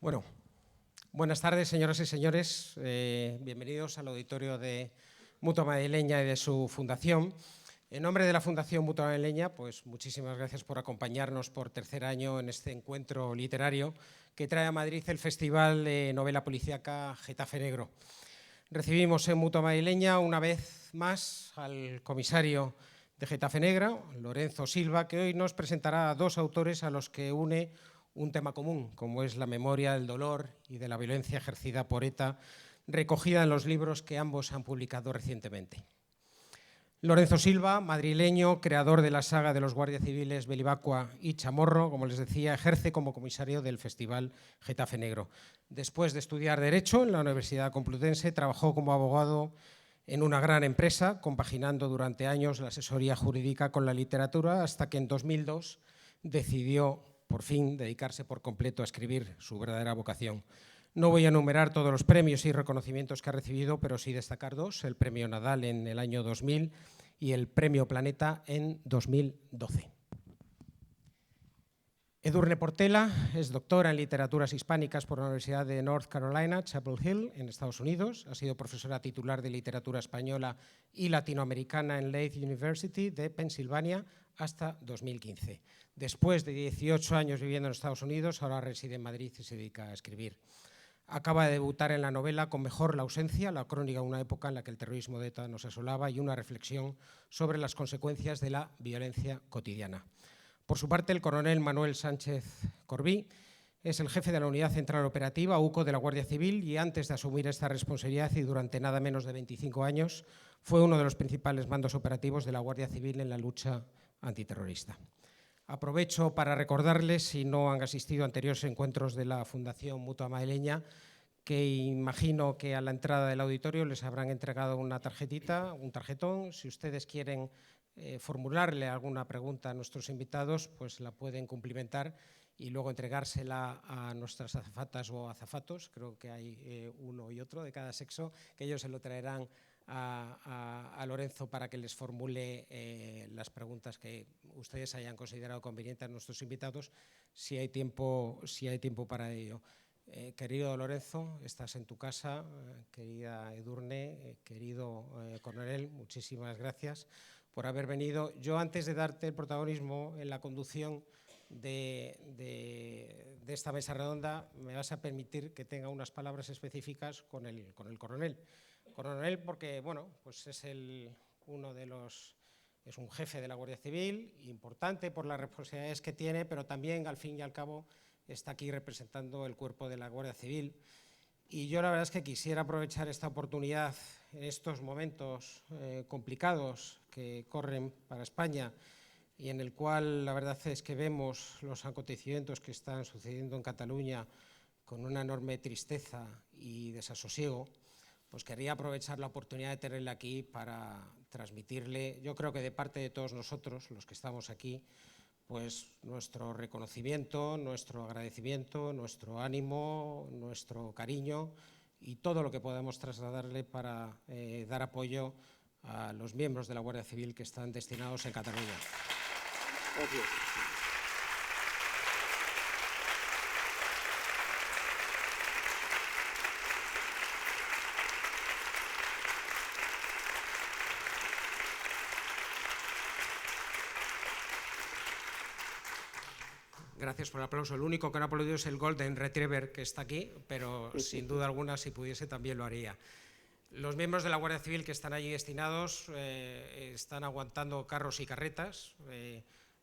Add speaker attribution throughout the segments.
Speaker 1: Bueno, buenas tardes, señoras y señores. Bienvenidos al auditorio de Mutua Madrileña y de su fundación. En nombre de la Fundación Mutua Madrileña, pues muchísimas gracias por acompañarnos por tercer año en este encuentro literario que trae a Madrid el Festival de Novela Policíaca Getafe Negro. Recibimos en Mutua Madrileña una vez más al comisario de Getafe Negra, Lorenzo Silva, que hoy nos presentará a dos autores a los que une un tema común, como es la memoria del dolor y de la violencia ejercida por ETA, recogida en los libros que ambos han publicado recientemente. Lorenzo Silva, madrileño, creador de la saga de los guardias civiles Belibacua y Chamorro, como les decía, ejerce como comisario del Festival Getafe Negro. Después de estudiar Derecho en la Universidad Complutense, trabajó como abogado en una gran empresa, compaginando durante años la asesoría jurídica con la literatura, hasta que en 2002 decidió, por fin, dedicarse por completo a escribir, su verdadera vocación. No voy a enumerar todos los premios y reconocimientos que ha recibido, pero sí destacar dos: el Premio Nadal en el año 2000 y el Premio Planeta en 2012. Edurne Portela es doctora en Literaturas Hispánicas por la Universidad de North Carolina, Chapel Hill, en Estados Unidos. Ha sido profesora titular de Literatura Española y Latinoamericana en Leith University de Pensilvania hasta 2015. Después de 18 años viviendo en Estados Unidos, ahora reside en Madrid y se dedica a escribir. Acaba de debutar en la novela Con mejor la ausencia, la crónica de una época en la que el terrorismo de ETA nos asolaba y una reflexión sobre las consecuencias de la violencia cotidiana. Por su parte, el coronel Manuel Sánchez Corbí es el jefe de la Unidad Central Operativa, UCO, de la Guardia Civil, y antes de asumir esta responsabilidad y durante nada menos de 25 años, fue uno de los principales mandos operativos de la Guardia Civil en la lucha antiterrorista. Aprovecho para recordarles, si no han asistido a anteriores encuentros de la Fundación Mutua Madrileña, que imagino que a la entrada del auditorio les habrán entregado una tarjetita, un tarjetón. Si ustedes quieren formularle alguna pregunta a nuestros invitados, pues la pueden cumplimentar y luego entregársela a nuestras azafatas o azafatos. Creo que hay uno y otro de cada sexo, que ellos se lo traerán a Lorenzo para que les formule las preguntas que ustedes hayan considerado convenientes a nuestros invitados, si hay tiempo para ello. Querido Lorenzo, estás en tu casa. Querida Edurne, querido coronel, muchísimas gracias por haber venido. Yo, antes de darte el protagonismo en la conducción de esta mesa redonda, me vas a permitir que tenga unas palabras específicas con el coronel. Coronel, porque bueno, pues es un jefe de la Guardia Civil, importante por las responsabilidades que tiene, pero también, al fin y al cabo, está aquí representando el cuerpo de la Guardia Civil. Y yo la verdad es que quisiera aprovechar esta oportunidad en estos momentos complicados que corren para España y en el cual la verdad es que vemos los acontecimientos que están sucediendo en Cataluña con una enorme tristeza y desasosiego. Pues quería aprovechar la oportunidad de tenerle aquí para transmitirle, yo creo que de parte de todos nosotros, los que estamos aquí, pues nuestro reconocimiento, nuestro agradecimiento, nuestro ánimo, nuestro cariño y todo lo que podamos trasladarle para dar apoyo a los miembros de la Guardia Civil que están destinados en Cataluña. Gracias. Gracias por el aplauso. El único que no ha aplaudido es el Golden Retriever, que está aquí, pero sin duda alguna, si pudiese, también lo haría. Los miembros de la Guardia Civil que están allí destinados están aguantando carros y carretas,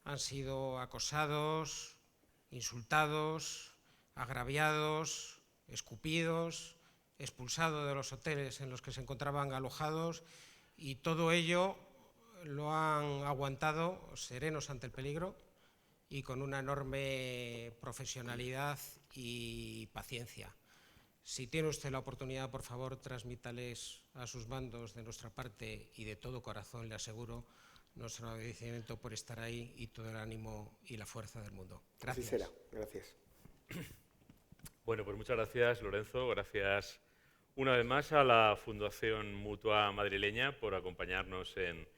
Speaker 1: han sido acosados, insultados, agraviados, escupidos, expulsados de los hoteles en los que se encontraban alojados, y todo ello lo han aguantado serenos ante el peligro y con una enorme profesionalidad y paciencia. Si tiene usted la oportunidad, por favor, transmítales a sus mandos de nuestra parte y de todo corazón, le aseguro, nuestro agradecimiento por estar ahí y todo el ánimo y la fuerza del mundo. Gracias.
Speaker 2: Así será. Gracias.
Speaker 3: Bueno, pues muchas gracias, Lorenzo. Gracias una vez más a la Fundación Mutua Madrileña por acompañarnos en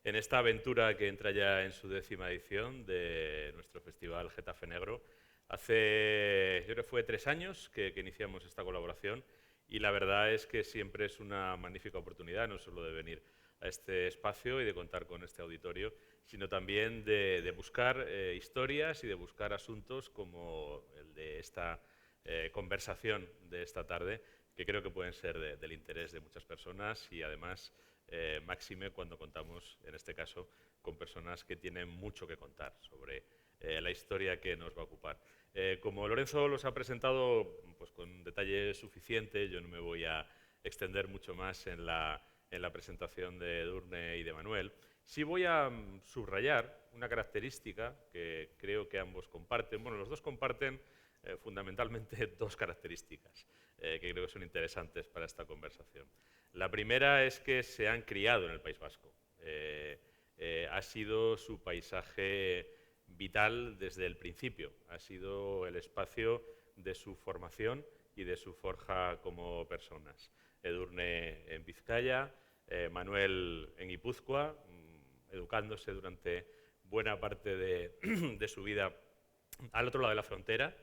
Speaker 3: esta aventura que entra ya en su 10ª edición de nuestro Festival Getafe Negro. Yo creo que fue 3 años que iniciamos esta colaboración y la verdad es que siempre es una magnífica oportunidad, no solo de venir a este espacio y de contar con este auditorio, sino también de buscar historias y de buscar asuntos como el de esta conversación de esta tarde, que creo que pueden ser del interés de muchas personas y además máxime cuando contamos, en este caso, con personas que tienen mucho que contar sobre la historia que nos va a ocupar. Como Lorenzo los ha presentado pues, con detalle suficiente, yo no me voy a extender mucho más en la presentación de Edurne y de Manuel. Sí voy a subrayar una característica que creo que ambos comparten. Bueno, los dos comparten fundamentalmente dos características que creo que son interesantes para esta conversación. La primera es que se han criado en el País Vasco. Ha sido su paisaje vital desde el principio, ha sido el espacio de su formación y de su forja como personas. Edurne en Vizcaya, Manuel en Guipúzcoa, educándose durante buena parte de su vida al otro lado de la frontera,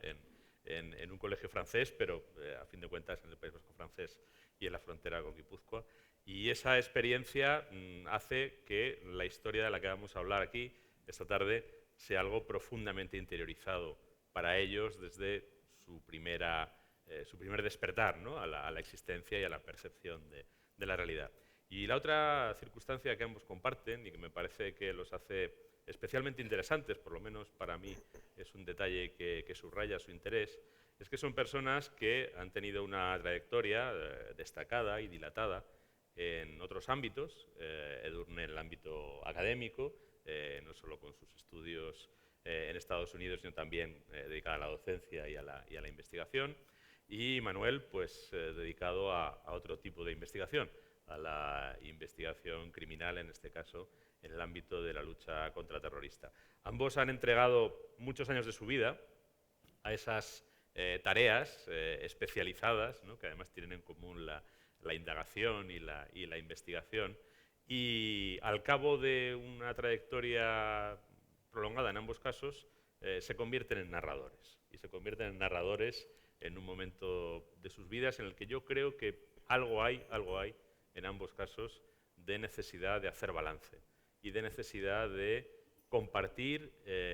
Speaker 3: en un colegio francés, pero a fin de cuentas en el País Vasco francés y en la frontera con Guipúzcoa. Y esa experiencia hace que la historia de la que vamos a hablar aquí esta tarde sea algo profundamente interiorizado para ellos desde su primer despertar, ¿no? a la existencia y a la percepción de la realidad. Y la otra circunstancia que ambos comparten y que me parece que los hace especialmente interesantes, por lo menos para mí es un detalle que subraya su interés, es que son personas que han tenido una trayectoria destacada y dilatada en otros ámbitos, Edurne en el ámbito académico, no solo con sus estudios en Estados Unidos, sino también dedicada a la docencia y a la investigación, y Manuel, pues, dedicado a otro tipo de investigación, a la investigación criminal, en este caso, en el ámbito de la lucha contraterrorista. Ambos han entregado muchos años de su vida a esas tareas especializadas, ¿no? que además tienen en común la indagación y la investigación, y al cabo de una trayectoria prolongada en ambos casos, se convierten en narradores. Y se convierten en narradores en un momento de sus vidas en el que yo creo que algo hay en ambos casos de necesidad de hacer balance y de necesidad de compartir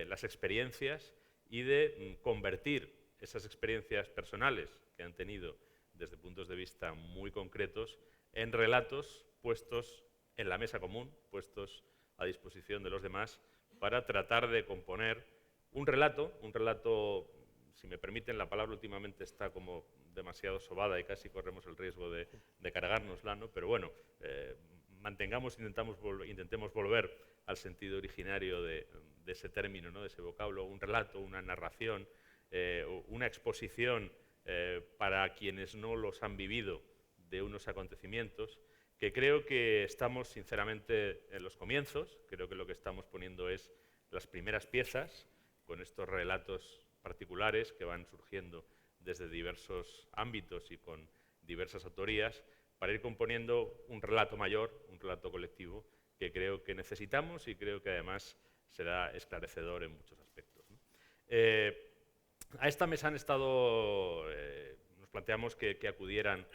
Speaker 3: las experiencias y de convertir esas experiencias personales que han tenido desde puntos de vista muy concretos en relatos puestos en la mesa común, puestos a disposición de los demás para tratar de componer un relato, si me permiten, la palabra últimamente está como demasiado sobada y casi corremos el riesgo de cargárnosla, ¿no? Pero bueno, intentemos volver al sentido originario de ese término, ¿no? de ese vocablo, un relato, una narración, una exposición para quienes no los han vivido de unos acontecimientos, que creo que estamos sinceramente en los comienzos, creo que lo que estamos poniendo es las primeras piezas con estos relatos particulares que van surgiendo desde diversos ámbitos y con diversas autorías, para ir componiendo un relato mayor, un relato colectivo, que creo que necesitamos y creo que además será esclarecedor en muchos aspectos, ¿no? A esta mesa han estado, nos planteamos que acudieran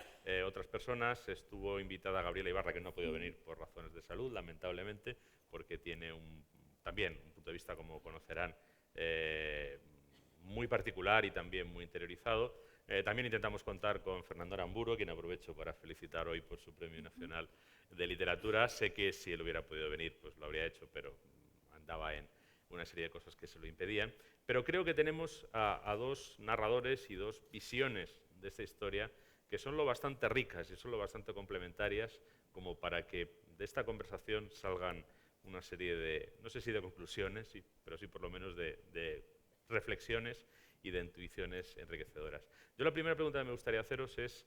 Speaker 3: otras personas. Estuvo invitada Gabriela Ibarra, que no ha podido venir por razones de salud, lamentablemente, porque tiene también un punto de vista, como conocerán, muy particular y también muy interiorizado. También intentamos contar con Fernando Aramburu, quien aprovecho para felicitar hoy por su Premio Nacional de Literatura. Sé que si él hubiera podido venir, pues lo habría hecho, pero andaba en una serie de cosas que se lo impedían. Pero creo que tenemos a dos narradores y dos visiones de esta historia que son lo bastante ricas y son lo bastante complementarias como para que de esta conversación salgan una serie de, no sé si de conclusiones, sí, pero sí por lo menos de reflexiones y de intuiciones enriquecedoras. Yo la primera pregunta que me gustaría haceros es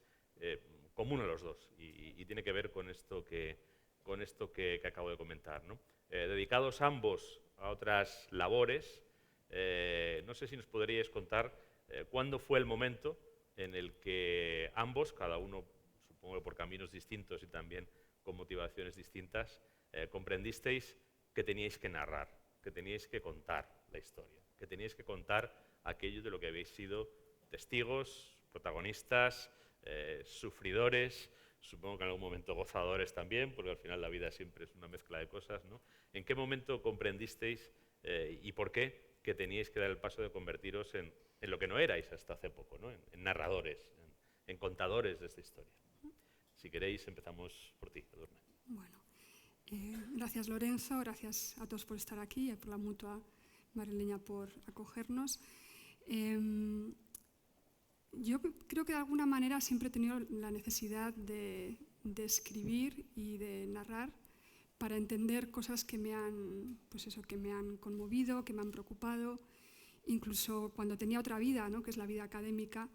Speaker 3: común a los dos y tiene que ver con esto que acabo de comentar, ¿no? Dedicados ambos a otras labores, no sé si nos podríais contar cuándo fue el momento en el que ambos, cada uno supongo por caminos distintos y también con motivaciones distintas, comprendisteis que teníais que narrar, que teníais que contar la historia, que teníais que contar aquello de lo que habéis sido testigos, protagonistas, sufridores, supongo que en algún momento gozadores también, porque al final la vida siempre es una mezcla de cosas, ¿no? ¿En qué momento comprendisteis y por qué que teníais que dar el paso de convertiros en lo que no erais hasta hace poco, ¿no? En narradores, en contadores de esta historia? Si queréis, empezamos por ti, Edurne.
Speaker 2: Bueno, gracias Lorenzo, gracias a todos por estar aquí y por la Mutua Madrileña por acogernos. Yo creo que de alguna manera siempre he tenido la necesidad de escribir y de narrar para entender cosas que me han, pues eso, que me han conmovido, que me han preocupado. Incluso cuando tenía otra vida, ¿no?, que es la vida académica,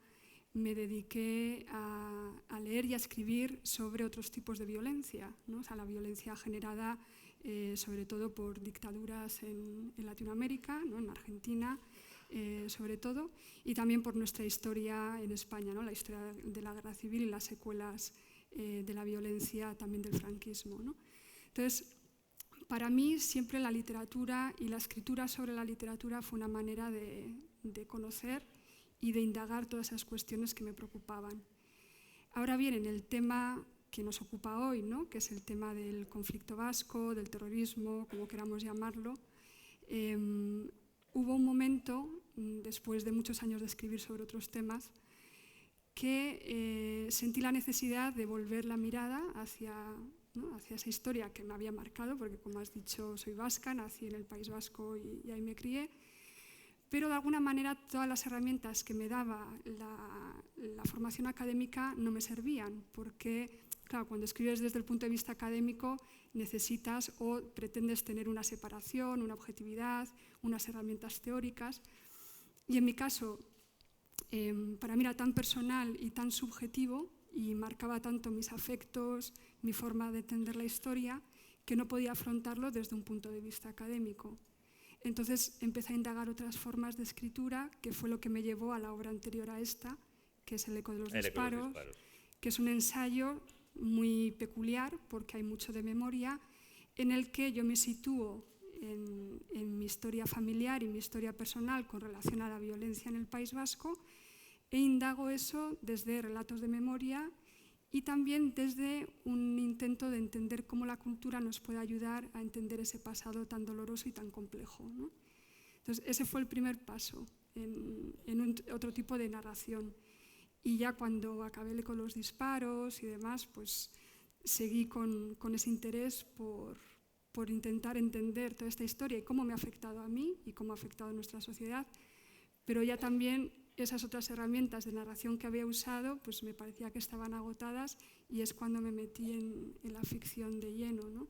Speaker 2: me dediqué a leer y a escribir sobre otros tipos de violencia, ¿no? O sea, la violencia generada sobre todo por dictaduras en Latinoamérica, ¿no?, en Argentina, sobre todo, y también por nuestra historia en España, ¿no?, la historia de la guerra civil y las secuelas de la violencia también del franquismo, ¿no? Entonces, para mí siempre la literatura y la escritura sobre la literatura fue una manera de conocer y de indagar todas esas cuestiones que me preocupaban. Ahora bien, en el tema que nos ocupa hoy, ¿no?, que es el tema del conflicto vasco, del terrorismo, como queramos llamarlo, hubo un momento, después de muchos años de escribir sobre otros temas, que sentí la necesidad de volver la mirada hacia, ¿no?, hacia esa historia que me había marcado, porque como has dicho, soy vasca, nací en el País Vasco y ahí me crié, pero de alguna manera todas las herramientas que me daba la formación académica no me servían, porque claro, cuando escribes desde el punto de vista académico necesitas o pretendes tener una separación, una objetividad, unas herramientas teóricas, y en mi caso, para mí era tan personal y tan subjetivo y marcaba tanto mis afectos, mi forma de entender la historia, que no podía afrontarlo desde un punto de vista académico. Entonces empecé a indagar otras formas de escritura, que fue lo que me llevó a la obra anterior a esta, que es El eco de los disparos, que es un ensayo muy peculiar, porque hay mucho de memoria, en el que yo me sitúo en mi historia familiar y mi historia personal con relación a la violencia en el País Vasco, e indago eso desde relatos de memoria y también desde un intento de entender cómo la cultura nos puede ayudar a entender ese pasado tan doloroso y tan complejo, ¿no? Entonces, ese fue el primer paso en otro tipo de narración. Y ya cuando acabé con los disparos y demás, pues seguí con ese interés por intentar entender toda esta historia y cómo me ha afectado a mí y cómo ha afectado a nuestra sociedad, pero ya también esas otras herramientas de narración que había usado, pues me parecía que estaban agotadas, y es cuando me metí en la ficción de lleno, ¿no?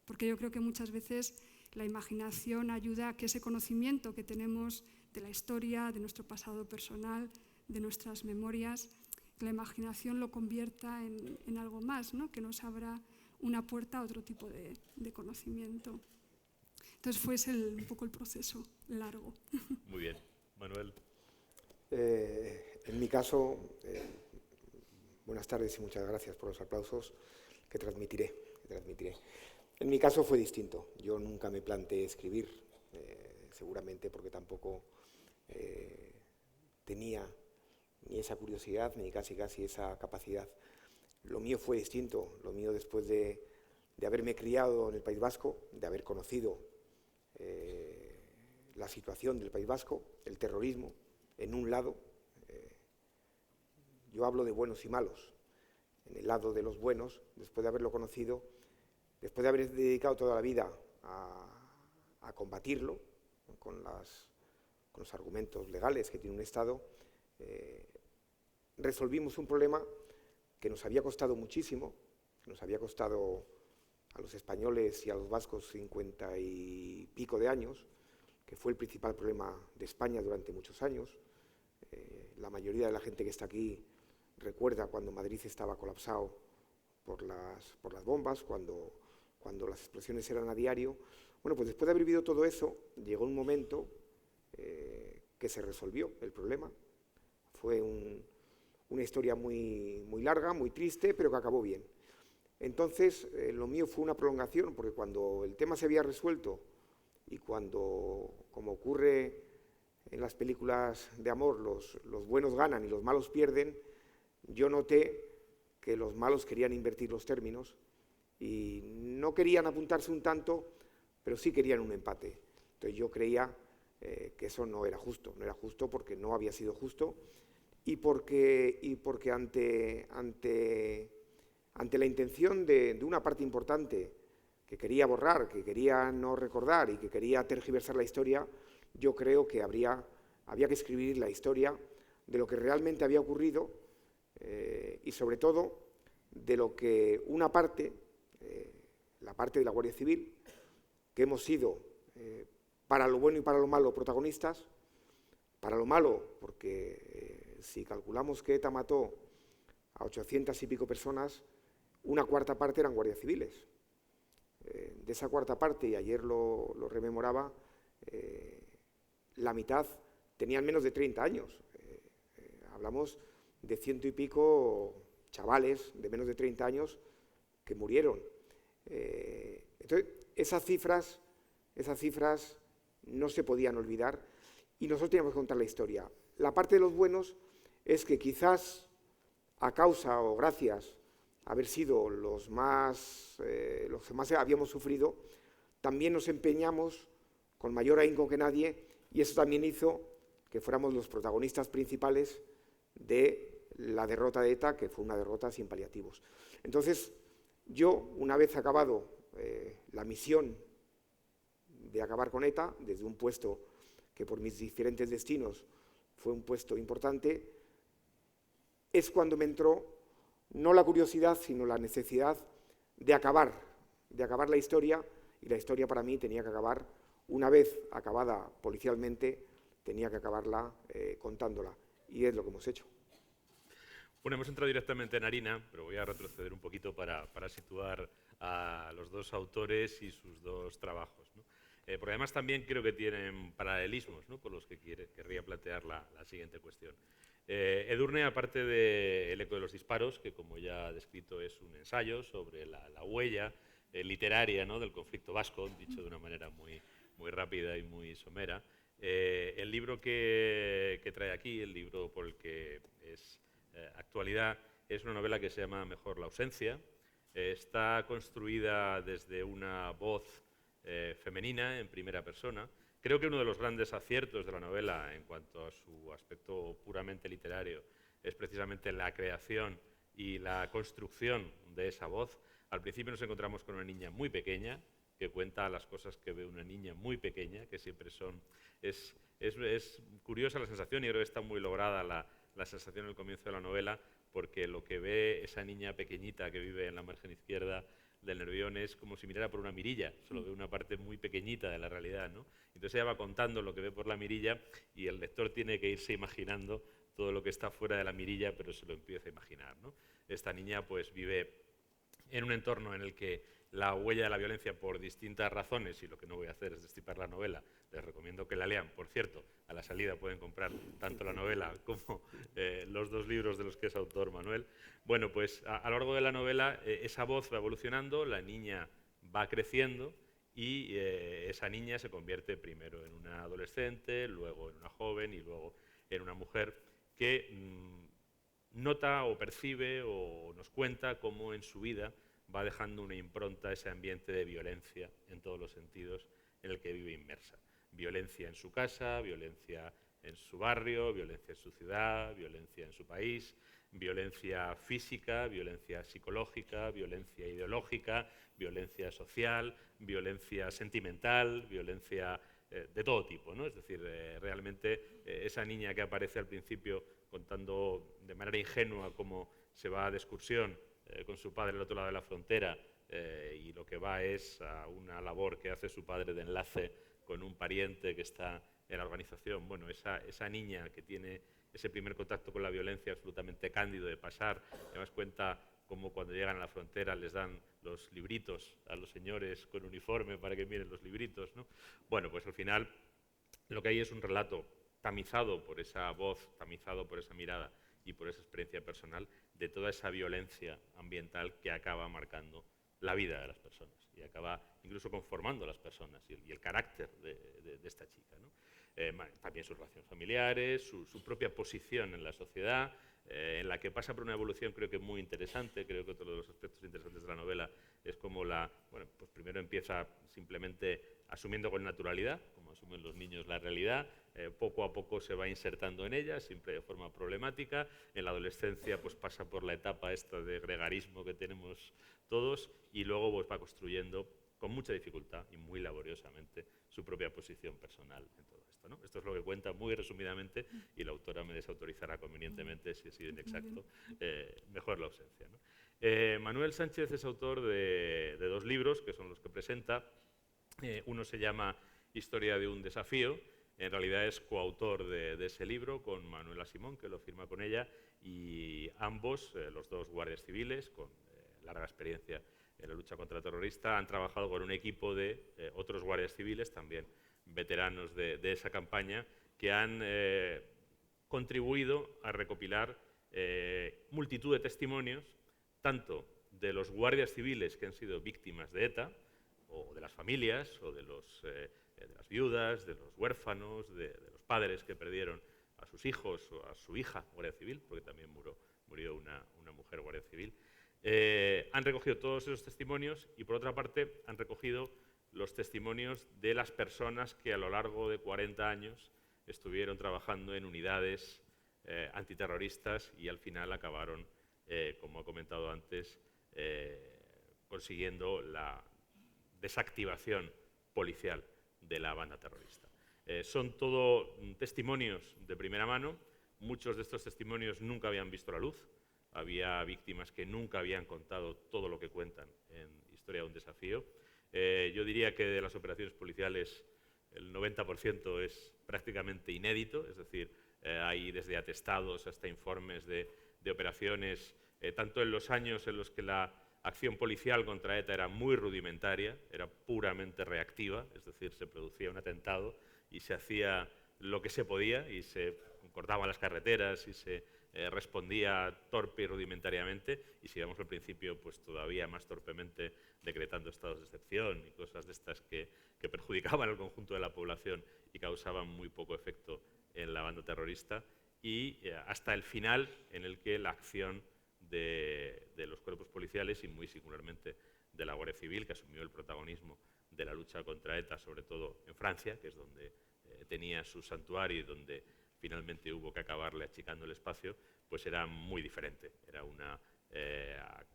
Speaker 2: Porque yo creo que muchas veces la imaginación ayuda a que ese conocimiento que tenemos de la historia, de nuestro pasado personal, de nuestras memorias, la imaginación lo convierta en algo más, ¿no?, que nos abra una puerta a otro tipo de conocimiento. Entonces fue ese un poco el proceso largo.
Speaker 3: Muy bien. Manuel.
Speaker 4: En mi caso, buenas tardes y muchas gracias por los aplausos que transmitiré. En mi caso fue distinto. Yo nunca me planteé escribir, seguramente porque tampoco tenía ni esa curiosidad ni casi esa capacidad. Lo mío fue distinto. Lo mío, después de haberme criado en el País Vasco, de haber conocido la situación del País Vasco, el terrorismo, en un lado, yo hablo de buenos y malos. En el lado de los buenos, después de haberlo conocido, después de haber dedicado toda la vida a combatirlo, ¿no?, con los argumentos legales que tiene un Estado, resolvimos un problema que nos había costado muchísimo, que nos había costado a los españoles y a los vascos 50 y pico de años, que fue el principal problema de España durante muchos años. La mayoría de la gente que está aquí recuerda cuando Madrid estaba colapsado por las bombas, cuando las explosiones eran a diario. Bueno, pues después de haber vivido todo eso, llegó un momento que se resolvió el problema. Fue una historia muy larga, muy triste, pero que acabó bien. Entonces, lo mío fue una prolongación, porque cuando el tema se había resuelto y cuando, como ocurre en las películas de amor los buenos ganan y los malos pierden, yo noté que los malos querían invertir los términos y no querían apuntarse un tanto, pero sí querían un empate. Entonces yo creía que eso no era justo porque no había sido justo y porque ante la intención de una parte importante que quería borrar, que quería no recordar y que quería tergiversar la historia, yo creo que había que escribir la historia de lo que realmente había ocurrido y sobre todo de lo que una parte, la parte de la Guardia Civil, que hemos sido para lo bueno y para lo malo protagonistas, para lo malo porque si calculamos que ETA mató a 800 y pico personas, una cuarta parte eran guardias civiles. De esa cuarta parte, y ayer lo rememoraba, la mitad tenían menos de 30 años. Hablamos de 100 y pico chavales de menos de 30 años que murieron. Entonces, esas cifras no se podían olvidar y nosotros teníamos que contar la historia. La parte de los buenos es que quizás a causa o gracias a haber sido los que más habíamos sufrido, también nos empeñamos con mayor ahínco que nadie y eso también hizo que fuéramos los protagonistas principales de la derrota de ETA, que fue una derrota sin paliativos. Entonces, yo, una vez acabado la misión de acabar con ETA, desde un puesto que por mis diferentes destinos fue un puesto importante, es cuando me entró no la curiosidad, sino la necesidad de acabar la historia, y la historia para mí tenía que acabar, una vez acabada policialmente, tenía que acabarla contándola, y es lo que hemos hecho.
Speaker 3: Bueno, hemos entrado directamente en harina, pero voy a retroceder un poquito para situar a los dos autores y sus dos trabajos, ¿no? Porque además también creo que tienen paralelismos, ¿no?, por los que querría plantear la siguiente cuestión. Edurne, aparte de El eco de los disparos, que como ya ha descrito es un ensayo sobre la huella literaria, ¿no?, del conflicto vasco, dicho de una manera muy rápida y muy somera, el libro que trae aquí, el libro por el que es actualidad, es una novela que se llama Mejor la ausencia. Está construida desde una voz femenina en primera persona. Creo que uno de los grandes aciertos de la novela en cuanto a su aspecto puramente literario es precisamente la creación y la construcción de esa voz. Al principio nos encontramos con una niña muy pequeña que cuenta las cosas que ve una niña muy pequeña, que siempre son... Es curiosa la sensación y creo que está muy lograda la sensación al comienzo de la novela, porque lo que ve esa niña pequeñita que vive en la margen izquierda del Nervión es como si mirara por una mirilla, solo ve una parte muy pequeñita de la realidad, ¿no? Entonces ella va contando lo que ve por la mirilla y el lector tiene que irse imaginando todo lo que está fuera de la mirilla, pero se lo empieza a imaginar, ¿no? Esta niña pues vive en un entorno en el que la huella de la violencia por distintas razones, y lo que no voy a hacer es destripar la novela, les recomiendo que la lean. Por cierto, a la salida pueden comprar tanto la novela como los dos libros de los que es autor Manuel. Bueno, pues a lo largo de la novela esa voz va evolucionando, la niña va creciendo y esa niña se convierte primero en una adolescente, luego en una joven y luego en una mujer que nota o percibe o nos cuenta cómo en su vida va dejando una impronta ese ambiente de violencia en todos los sentidos en el que vive inmersa. Violencia en su casa, violencia en su barrio, violencia en su ciudad, violencia en su país, violencia física, violencia psicológica, violencia ideológica, violencia social, violencia sentimental, violencia de todo tipo, ¿no? Es decir, realmente esa niña que aparece al principio contando de manera ingenua cómo se va de excursión con su padre al otro lado de la frontera y lo que va es a una labor que hace su padre de enlace con un pariente que está en la organización. Bueno, esa niña que tiene ese primer contacto con la violencia absolutamente cándido de pasar, además cuenta cómo cuando llegan a la frontera les dan los libritos a los señores con uniforme para que miren los libritos, ¿no? Bueno, pues al final lo que hay es un relato tamizado por esa voz, tamizado por esa mirada y por esa experiencia personal de toda esa violencia ambiental que acaba marcando la vida de las personas y acaba incluso conformando a las personas y el carácter de esta chica, ¿no? También sus relaciones familiares, su propia posición en la sociedad, en la que pasa por una evolución creo que muy interesante. Creo que otro de los aspectos interesantes de la novela es como bueno, pues primero empieza simplemente asumiendo con naturalidad, como asumen los niños la realidad, poco a poco se va insertando en ella, siempre de forma problemática. En la adolescencia pues pasa por la etapa esta de gregarismo que tenemos todos y luego pues va construyendo con mucha dificultad y muy laboriosamente su propia posición personal en todo esto, ¿no? Esto es lo que cuenta muy resumidamente y la autora me desautorizará convenientemente si he sido inexacto, mejor la ausencia, ¿no? Manuel Sánchez es autor de 2 libros, que son los que presenta. Uno se llama Historia de un desafío. En realidad es coautor de ese libro con Manuela Simón, que lo firma con ella, y ambos, los 2 guardias civiles, con larga experiencia en la lucha contra el terrorista, han trabajado con un equipo de otros guardias civiles, también veteranos de esa campaña, que han contribuido a recopilar multitud de testimonios, tanto de los guardias civiles que han sido víctimas de ETA, o de las familias, o de las viudas, de los huérfanos, de los padres que perdieron a sus hijos o a su hija guardia civil, porque también murió una mujer guardia civil. Han recogido todos esos testimonios y, por otra parte, han recogido los testimonios de las personas que a lo largo de 40 años estuvieron trabajando en unidades antiterroristas y al final acabaron, como he comentado antes, consiguiendo la desactivación policial de la banda terrorista. Son todo testimonios de primera mano. Muchos de estos testimonios nunca habían visto la luz. Había víctimas que nunca habían contado todo lo que cuentan en Historia de un desafío. Yo diría que de las operaciones policiales el 90% es prácticamente inédito, es decir, hay desde atestados hasta informes de operaciones, tanto en los años en los que la acción policial contra ETA era muy rudimentaria, era puramente reactiva, es decir, se producía un atentado y se hacía lo que se podía y se cortaban las carreteras y se respondía torpe y rudimentariamente, y si vamos al principio, pues todavía más torpemente decretando estados de excepción y cosas de estas que perjudicaban al conjunto de la población y causaban muy poco efecto en la banda terrorista, y hasta el final en el que la acción de los cuerpos policiales y muy singularmente de la Guardia Civil, que asumió el protagonismo de la lucha contra ETA, sobre todo en Francia, que es donde tenía su santuario y donde finalmente hubo que acabarle achicando el espacio, pues era muy diferente. Era una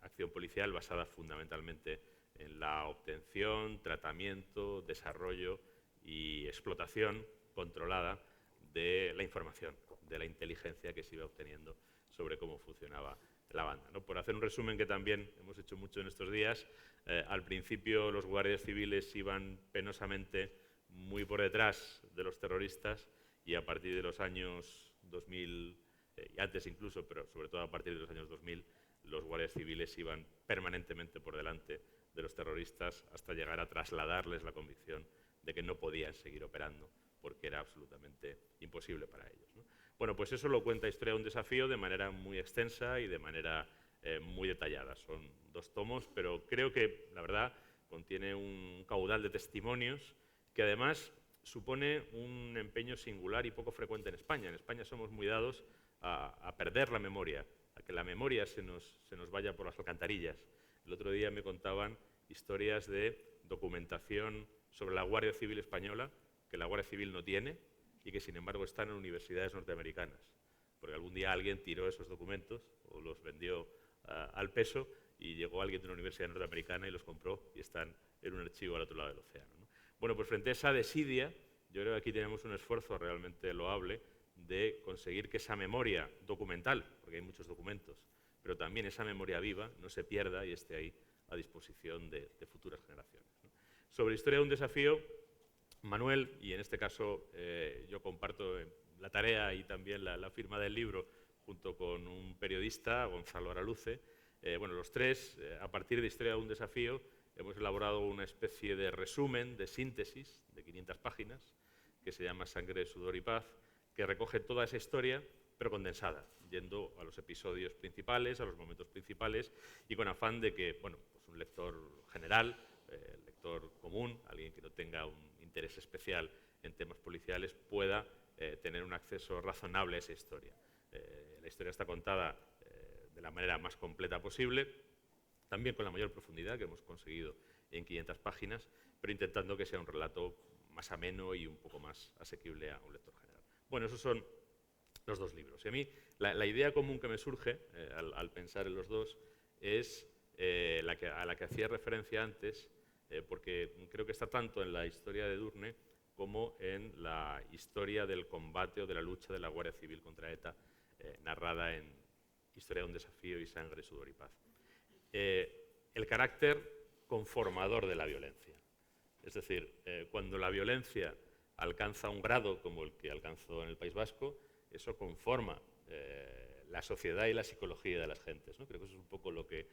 Speaker 3: acción policial basada fundamentalmente en la obtención, tratamiento, desarrollo y explotación controlada de la información, de la inteligencia que se iba obteniendo sobre cómo funcionaba la banda, ¿no? Por hacer un resumen que también hemos hecho mucho en estos días, al principio los guardias civiles iban penosamente muy por detrás de los terroristas, y a partir de los años 2000, y antes incluso, pero sobre todo a partir de los años 2000, los guardias civiles iban permanentemente por delante de los terroristas hasta llegar a trasladarles la convicción de que no podían seguir operando porque era absolutamente imposible para ellos, ¿no? Bueno, pues eso lo cuenta Historia de un desafío de manera muy extensa y de manera muy detallada. Son 2 tomos, pero creo que, la verdad, contiene un caudal de testimonios que además supone un empeño singular y poco frecuente en España. En España somos muy dados a perder la memoria, a que la memoria se nos vaya por las alcantarillas. El otro día me contaban historias de documentación sobre la Guardia Civil española, que la Guardia Civil no tiene y que sin embargo están en universidades norteamericanas, porque algún día alguien tiró esos documentos o los vendió al peso y llegó alguien de una universidad norteamericana y los compró y están en un archivo al otro lado del océano, ¿no? Bueno, pues frente a esa desidia, yo creo que aquí tenemos un esfuerzo realmente loable de conseguir que esa memoria documental, porque hay muchos documentos, pero también esa memoria viva no se pierda y esté ahí a disposición de futuras generaciones, ¿no? Sobre Historia de un desafío, Manuel, y en este caso yo comparto la tarea y también la firma del libro junto con un periodista, Gonzalo Araluce, bueno, los 3, a partir de Historia de un desafío, hemos elaborado una especie de resumen, de síntesis, de 500 páginas, que se llama Sangre, Sudor y Paz, que recoge toda esa historia, pero condensada, yendo a los episodios principales, a los momentos principales, y con afán de que, bueno, pues un lector general, lector común, alguien que no tenga un interés especial en temas policiales, pueda tener un acceso razonable a esa historia. La historia está contada de la manera más completa posible, también con la mayor profundidad que hemos conseguido en 500 páginas, pero intentando que sea un relato más ameno y un poco más asequible a un lector general. Bueno, esos son los dos libros. Y a mí la idea común que me surge al pensar en los dos es a la que hacía referencia antes, porque creo que está tanto en la historia de Edurne como en la historia del combate o de la lucha de la Guardia Civil contra ETA, narrada en Historia de un desafío y Sangre, sudor y paz. El carácter conformador de la violencia. Es decir, cuando la violencia alcanza un grado como el que alcanzó en el País Vasco, eso conforma la sociedad y la psicología de las gentes, ¿no? Creo que eso es un poco lo que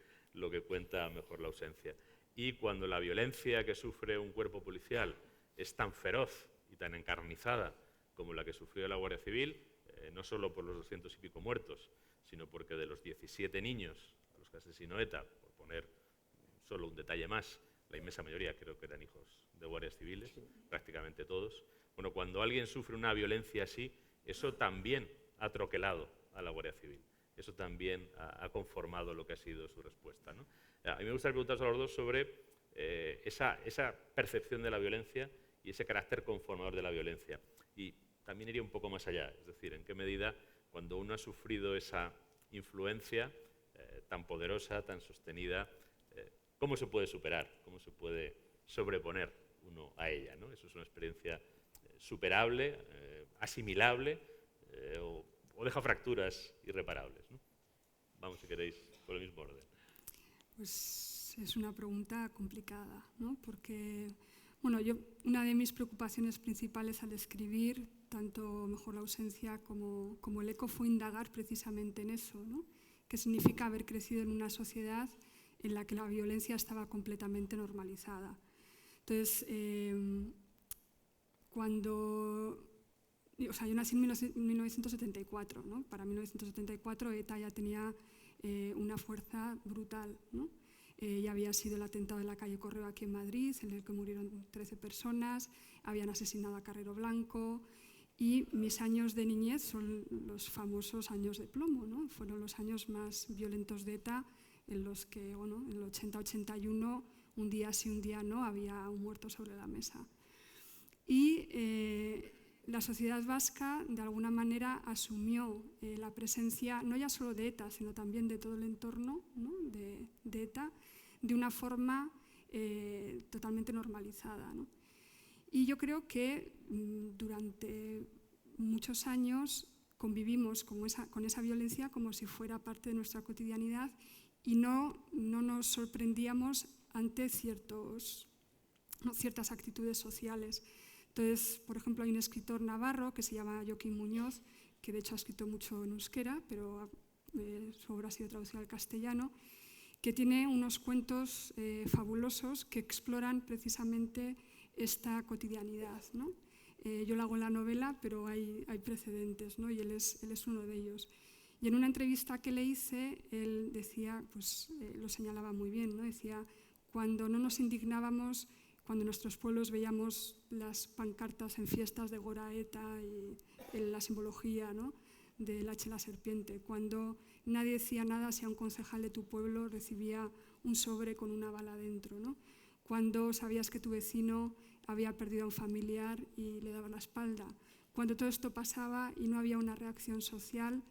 Speaker 3: cuenta mejor la ausencia. Y cuando la violencia que sufre un cuerpo policial es tan feroz y tan encarnizada como la que sufrió la Guardia Civil, no solo por los 200 y pico muertos, sino porque de los 17 niños a los que asesinó ETA, por poner solo un detalle más, la inmensa mayoría creo que eran hijos de guardias civiles, prácticamente todos. Bueno, cuando alguien sufre una violencia así, eso también ha troquelado a la Guardia Civil. Eso también ha conformado lo que ha sido su respuesta, ¿no? A mí me gustaría preguntaros a los dos sobre esa percepción de la violencia y ese carácter conformador de la violencia. Y también iría un poco más allá, es decir, en qué medida cuando uno ha sufrido esa influencia tan poderosa, tan sostenida, ¿cómo se puede superar? ¿Cómo se puede sobreponer uno a ella, ¿no? Eso es una experiencia superable, asimilable o deja fracturas irreparables, ¿no? Vamos, si queréis, por el mismo orden.
Speaker 2: Pues es una pregunta complicada, ¿no? Porque, bueno, una de mis preocupaciones principales al escribir, tanto Mejor la ausencia como el eco, fue indagar precisamente en eso, ¿no? ¿Qué significa haber crecido en una sociedad en la que la violencia estaba completamente normalizada? Entonces, yo nací en 1974, ¿no? Para 1974 ETA ya tenía una fuerza brutal, ¿no? Ya había sido el atentado en la calle Correo aquí en Madrid, en el que murieron 13 personas, habían asesinado a Carrero Blanco, y mis años de niñez son los famosos años de plomo, ¿no? Fueron los años más violentos de ETA, en los que, bueno, en el 80-81, un día sí, un día no, había un muerto sobre la mesa. Y la sociedad vasca, de alguna manera, asumió la presencia, no ya solo de ETA, sino también de todo el entorno, ¿no? de ETA, de una forma totalmente normalizada, ¿no? Y yo creo que durante muchos años convivimos con esa violencia como si fuera parte de nuestra cotidianidad y no nos sorprendíamos ante ciertas actitudes sociales. Entonces, por ejemplo, hay un escritor navarro que se llama Joaquín Muñoz, que de hecho ha escrito mucho en euskera, pero su obra ha sido traducida al castellano, que tiene unos cuentos fabulosos que exploran precisamente esta cotidianidad, ¿no? Yo lo hago en la novela, pero hay precedentes, ¿no? Y él es uno de ellos. Y en una entrevista que le hice, él decía, pues lo señalaba muy bien, ¿no? Decía, cuando no nos indignábamos, cuando en nuestros pueblos veíamos las pancartas en fiestas de Gora ETA y la simbología, ¿no? del H la serpiente, cuando nadie decía nada si a un concejal de tu pueblo recibía un sobre con una bala dentro, ¿no? Cuando sabías que tu vecino había perdido a un familiar y le daba la espalda, cuando todo esto pasaba y no había una reacción social,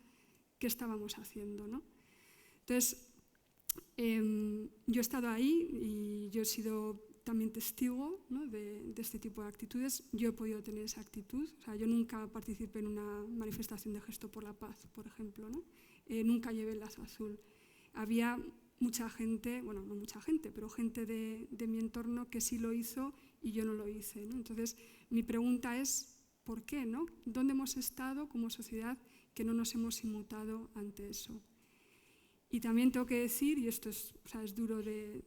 Speaker 2: ¿qué estábamos haciendo, ¿no? Entonces, yo he estado ahí y yo he sido también testigo, ¿no? de este tipo de actitudes. Yo he podido tener esa actitud. O sea, yo nunca participé en una manifestación de Gesto por la Paz, por ejemplo, ¿no? Nunca llevé el lazo azul. Había mucha gente, bueno, no mucha gente, pero gente de mi entorno que sí lo hizo y yo no lo hice, ¿no? Entonces, mi pregunta es, ¿por qué, no? ¿Dónde hemos estado como sociedad que no nos hemos inmutado ante eso? Y también tengo que decir, y esto es duro de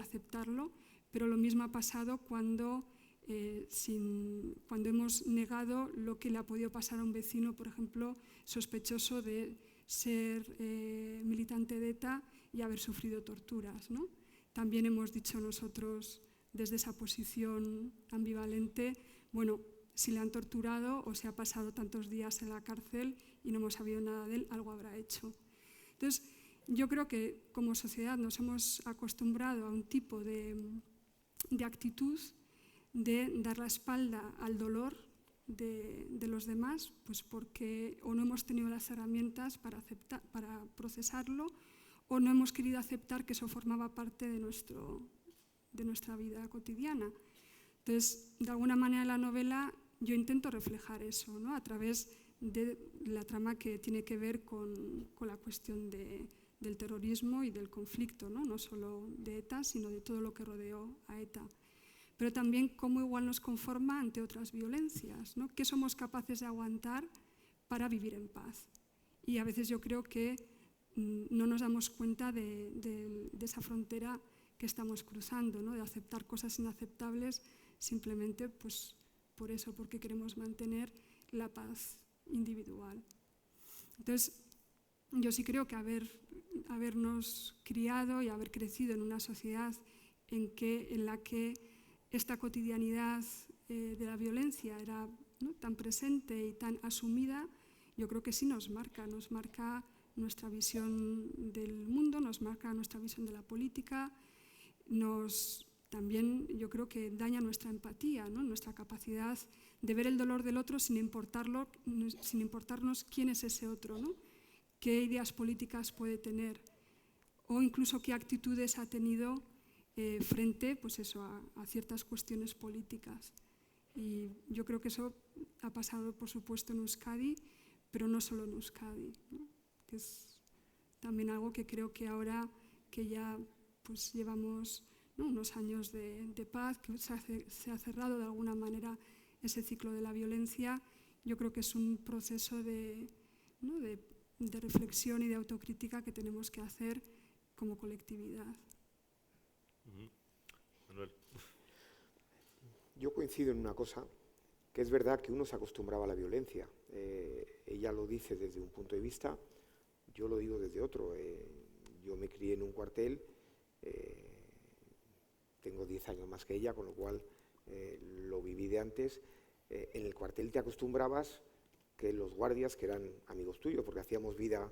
Speaker 2: aceptarlo, pero lo mismo ha pasado cuando hemos negado lo que le ha podido pasar a un vecino, por ejemplo, sospechoso de ser militante de ETA y haber sufrido torturas, ¿no? También hemos dicho nosotros, desde esa posición ambivalente, bueno, si le han torturado o si ha pasado tantos días en la cárcel y no hemos sabido nada de él, algo habrá hecho. Entonces, yo creo que como sociedad nos hemos acostumbrado a un tipo de actitud de dar la espalda al dolor de los demás, pues porque o no hemos tenido las herramientas para procesarlo, o no hemos querido aceptar que eso formaba parte de nuestra vida cotidiana. Entonces, de alguna manera en la novela yo intento reflejar eso, ¿no? A través de la trama que tiene que ver con la cuestión del terrorismo y del conflicto, ¿no? No solo de ETA, sino de todo lo que rodeó a ETA. Pero también cómo igual nos conforma ante otras violencias, ¿no? ¿Qué somos capaces de aguantar para vivir en paz? Y a veces yo creo que no nos damos cuenta de esa frontera que estamos cruzando, ¿no? De aceptar cosas inaceptables simplemente pues, por eso, porque queremos mantener la paz individual. Entonces, yo sí creo que habernos criado y haber crecido en una sociedad en la que esta cotidianidad de la violencia era, ¿no?, tan presente y tan asumida, yo creo que sí nos marca nuestra visión del mundo, nos marca nuestra visión de la política, también yo creo que daña nuestra empatía, ¿no?, nuestra capacidad de ver el dolor del otro sin importarnos quién es ese otro, ¿no?, qué ideas políticas puede tener o incluso qué actitudes ha tenido frente pues eso, a ciertas cuestiones políticas. Y yo creo que eso ha pasado, por supuesto, en Euskadi, pero no solo en Euskadi, ¿no?, que es también algo que creo que ahora que ya pues, llevamos, ¿no?, unos años de paz, que se ha cerrado de alguna manera ese ciclo de la violencia, yo creo que es un proceso de reflexión y de autocrítica que tenemos que hacer como colectividad.
Speaker 3: Manuel.
Speaker 4: Yo coincido en una cosa, que es verdad que uno se acostumbraba a la violencia. Ella lo dice desde un punto de vista, yo lo digo desde otro. Yo me crié en un cuartel, tengo 10 años más que ella, con lo cual lo viví de antes. En el cuartel te acostumbrabas que los guardias, que eran amigos tuyos, porque hacíamos vida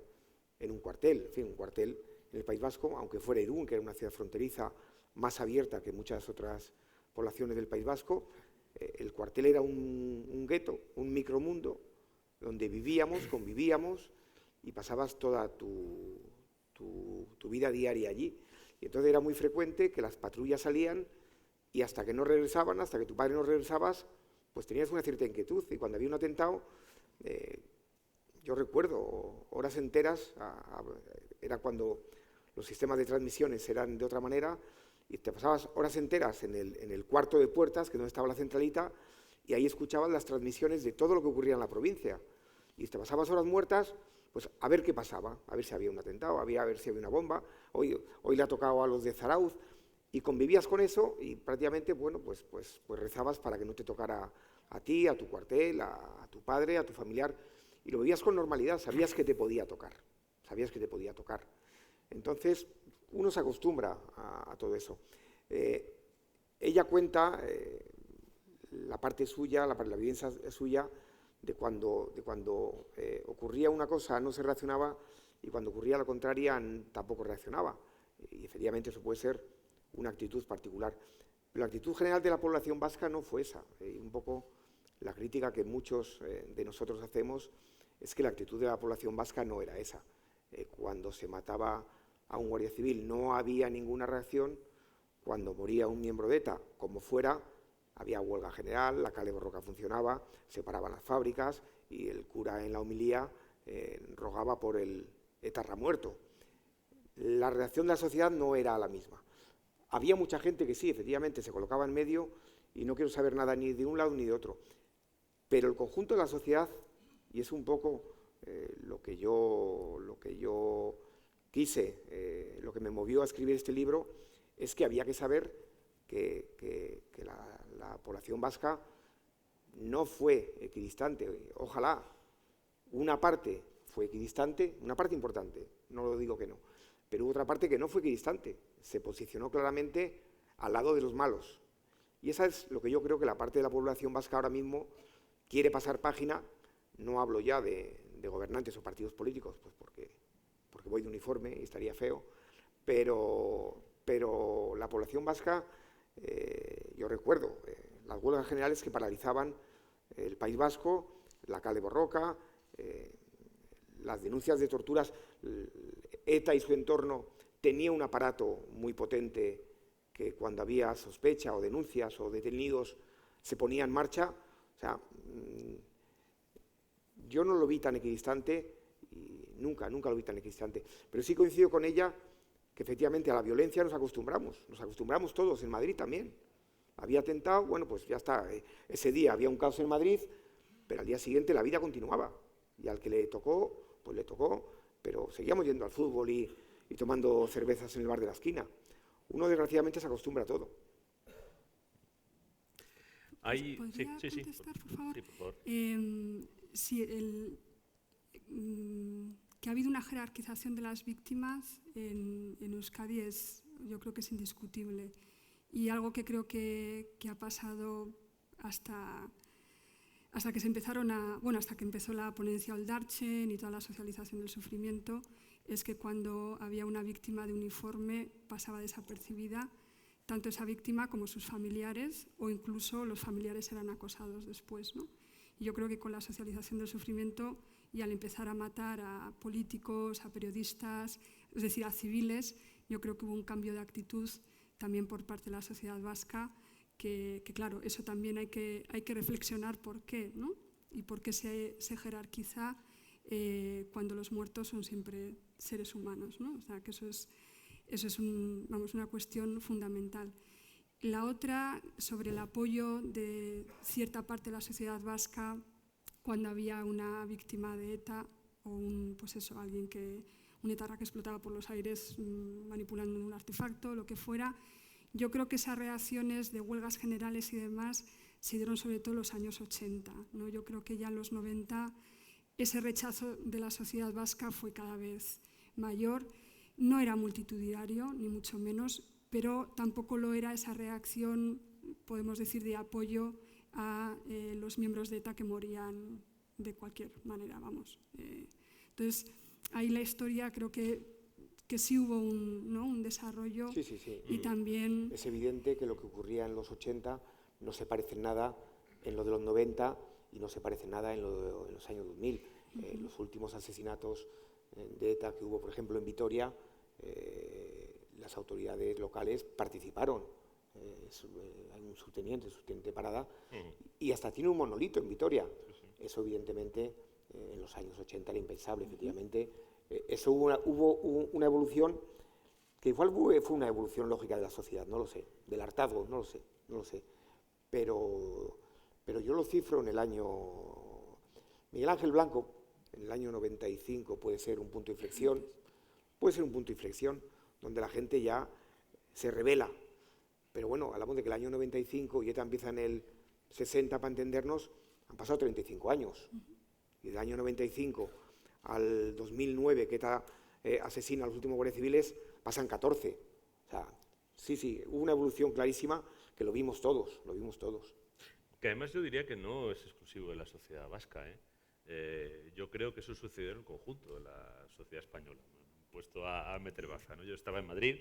Speaker 4: en un cuartel, en fin, un cuartel en el País Vasco, aunque fuera Irún, que era una ciudad fronteriza más abierta que muchas otras poblaciones del País Vasco, el cuartel era un gueto, un micromundo, donde vivíamos, convivíamos y pasabas toda tu vida diaria allí. Y entonces era muy frecuente que las patrullas salían y hasta que no regresaban, hasta que tu padre no regresabas, pues tenías una cierta inquietud. Y cuando había un atentado, yo recuerdo horas enteras, era cuando los sistemas de transmisiones eran de otra manera, y te pasabas horas enteras en el cuarto de puertas, que es donde estaba la centralita, y ahí escuchabas las transmisiones de todo lo que ocurría en la provincia. Y te pasabas horas muertas, pues a ver qué pasaba, a ver si había un atentado, a ver si había una bomba, hoy le ha tocado a los de Zarauz, y convivías con eso, y prácticamente, bueno, pues rezabas para que no te tocara a ti, a tu cuartel, a tu padre, a tu familiar, y lo vivías con normalidad, sabías que te podía tocar, Entonces, uno se acostumbra a todo eso. Ella cuenta la parte suya, la vivencia suya, de cuando ocurría una cosa no se reaccionaba y cuando ocurría la contraria tampoco reaccionaba. Y efectivamente eso puede ser una actitud particular. Pero la actitud general de la población vasca no fue esa. Un poco la crítica que muchos de nosotros hacemos es que la actitud de la población vasca no era esa. Cuando se mataba a un guardia civil no había ninguna reacción, cuando moría un miembro de ETA, como fuera, había huelga general, la Kale Borroka funcionaba, se paraban las fábricas y el cura en la homilía rogaba por el etarra muerto. La reacción de la sociedad no era la misma. Había mucha gente que sí, efectivamente, se colocaba en medio y no quiero saber nada ni de un lado ni de otro. Pero el conjunto de la sociedad, y es un poco lo que yo quise, lo que me movió a escribir este libro, es que había que saber que la población vasca no fue equidistante. Ojalá una parte fue equidistante, una parte importante, no lo digo que no, pero hubo otra parte que no fue equidistante, se posicionó claramente al lado de los malos. Y esa es lo que yo creo que la parte de la población vasca ahora mismo quiere pasar página. No hablo ya de gobernantes o partidos políticos, pues porque voy de uniforme y estaría feo, pero la población vasca, yo recuerdo las huelgas generales que paralizaban el País Vasco, la Kale Borroka, las denuncias de torturas. ETA y su entorno tenía un aparato muy potente que cuando había sospecha o denuncias o detenidos se ponía en marcha. O sea, yo no lo vi tan equidistante, y nunca lo vi tan equidistante, pero sí coincido con ella que efectivamente a la violencia nos acostumbramos todos, en Madrid también. Había atentado, bueno, pues ya está, ese día había un caos en Madrid, pero al día siguiente la vida continuaba, y al que le tocó, pues le tocó, pero seguíamos yendo al fútbol y tomando cervezas en el bar de la esquina. Uno desgraciadamente se acostumbra a todo.
Speaker 2: ¿Podría contestar, por favor?
Speaker 3: Sí, por favor.
Speaker 2: Sí, que ha habido una jerarquización de las víctimas en Euskadi yo creo que es indiscutible, y algo que creo que ha pasado hasta que hasta que empezó la ponencia Oldartzen y toda la socialización del sufrimiento, es que cuando había una víctima de uniforme pasaba desapercibida, tanto esa víctima como sus familiares, o incluso los familiares eran acosados después, ¿no? Y yo creo que con la socialización del sufrimiento y al empezar a matar a políticos, a periodistas, es decir, a civiles, yo creo que hubo un cambio de actitud también por parte de la sociedad vasca, que claro, eso también hay que reflexionar por qué, ¿no? Y por qué se jerarquiza cuando los muertos son siempre seres humanos, ¿no? O sea, que eso es una cuestión fundamental. La otra, sobre el apoyo de cierta parte de la sociedad vasca cuando había una víctima de ETA o un etarra que explotaba por los aires manipulando un artefacto, lo que fuera. Yo creo que esas reacciones de huelgas generales y demás se dieron sobre todo en los años 80, ¿no? Yo creo que ya en los 90 ese rechazo de la sociedad vasca fue cada vez mayor. No era multitudinario, ni mucho menos, pero tampoco lo era esa reacción, podemos decir, de apoyo a los miembros de ETA que morían de cualquier manera, vamos. Entonces, ahí la historia creo que sí hubo un desarrollo.
Speaker 4: Sí, sí, sí.
Speaker 2: Y también...
Speaker 4: Es evidente que lo que ocurría en los 80 no se parece en nada en lo de los 90 y no se parece en nada en los años 2000. Los últimos asesinatos de ETA que hubo, por ejemplo, en Vitoria, las autoridades locales participaron. Hay un subteniente Parada, y hasta tiene un monolito en Vitoria. Eso, evidentemente, en los años 80 era impensable, efectivamente. Eso hubo una evolución que igual fue una evolución lógica de la sociedad, no lo sé, del hartazgo, no lo sé. Pero yo lo cifro en el año... Miguel Ángel Blanco, en el año 95, puede ser un punto de inflexión, donde la gente ya se revela. Pero bueno, hablamos de que el año 95 y ETA empieza en el 60, para entendernos, han pasado 35 años. Y del año 95 al 2009, que ETA asesina a los últimos guardias civiles, pasan 14. O sea, sí, hubo una evolución clarísima que lo vimos todos.
Speaker 3: Que además yo diría que no es exclusivo de la sociedad vasca, ¿eh? Yo creo que eso sucedió en el conjunto de la sociedad española. Puesto a meter baza, ¿no? Yo estaba en Madrid.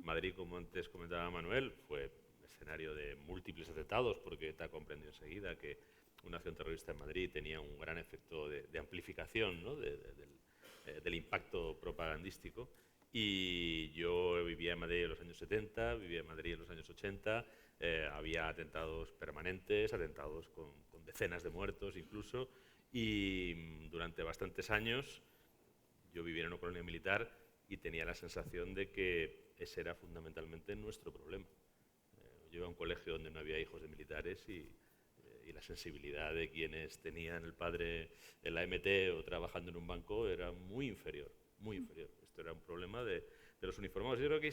Speaker 3: Madrid, como antes comentaba Manuel, fue escenario de múltiples atentados, porque ETA comprendió enseguida que una acción terrorista en Madrid tenía un gran efecto de amplificación, ¿no? del impacto propagandístico. Y yo vivía en Madrid en los años 70, vivía en Madrid en los años 80, había atentados permanentes, atentados con decenas de muertos incluso, y durante bastantes años yo vivía en una colonia militar y tenía la sensación de que ese era fundamentalmente nuestro problema. Yo iba a un colegio donde no había hijos de militares y la sensibilidad de quienes tenían el padre en la MT o trabajando en un banco era muy inferior, muy inferior. Esto era un problema de los uniformados. Yo creo que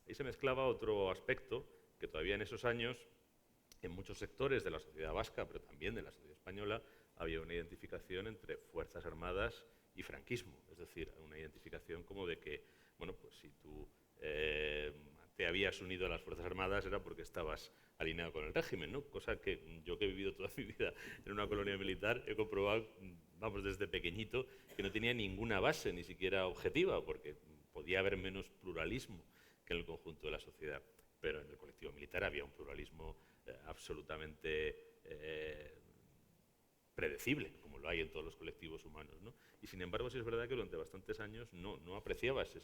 Speaker 3: ahí se mezclaba otro aspecto que todavía en esos años, en muchos sectores de la sociedad vasca, pero también de la sociedad española, había una identificación entre Fuerzas Armadas y franquismo, es decir, una identificación como de que, bueno, pues si tú te habías unido a las Fuerzas Armadas era porque estabas alineado con el régimen, ¿no? Cosa que yo, que he vivido toda mi vida en una colonia militar, he comprobado, vamos, desde pequeñito, que no tenía ninguna base, ni siquiera objetiva, porque podía haber menos pluralismo que en el conjunto de la sociedad. Pero en el colectivo militar había un pluralismo absolutamente predecible, como lo hay en todos los colectivos humanos, ¿no? Y sin embargo, sí es verdad que durante bastantes años no apreciabas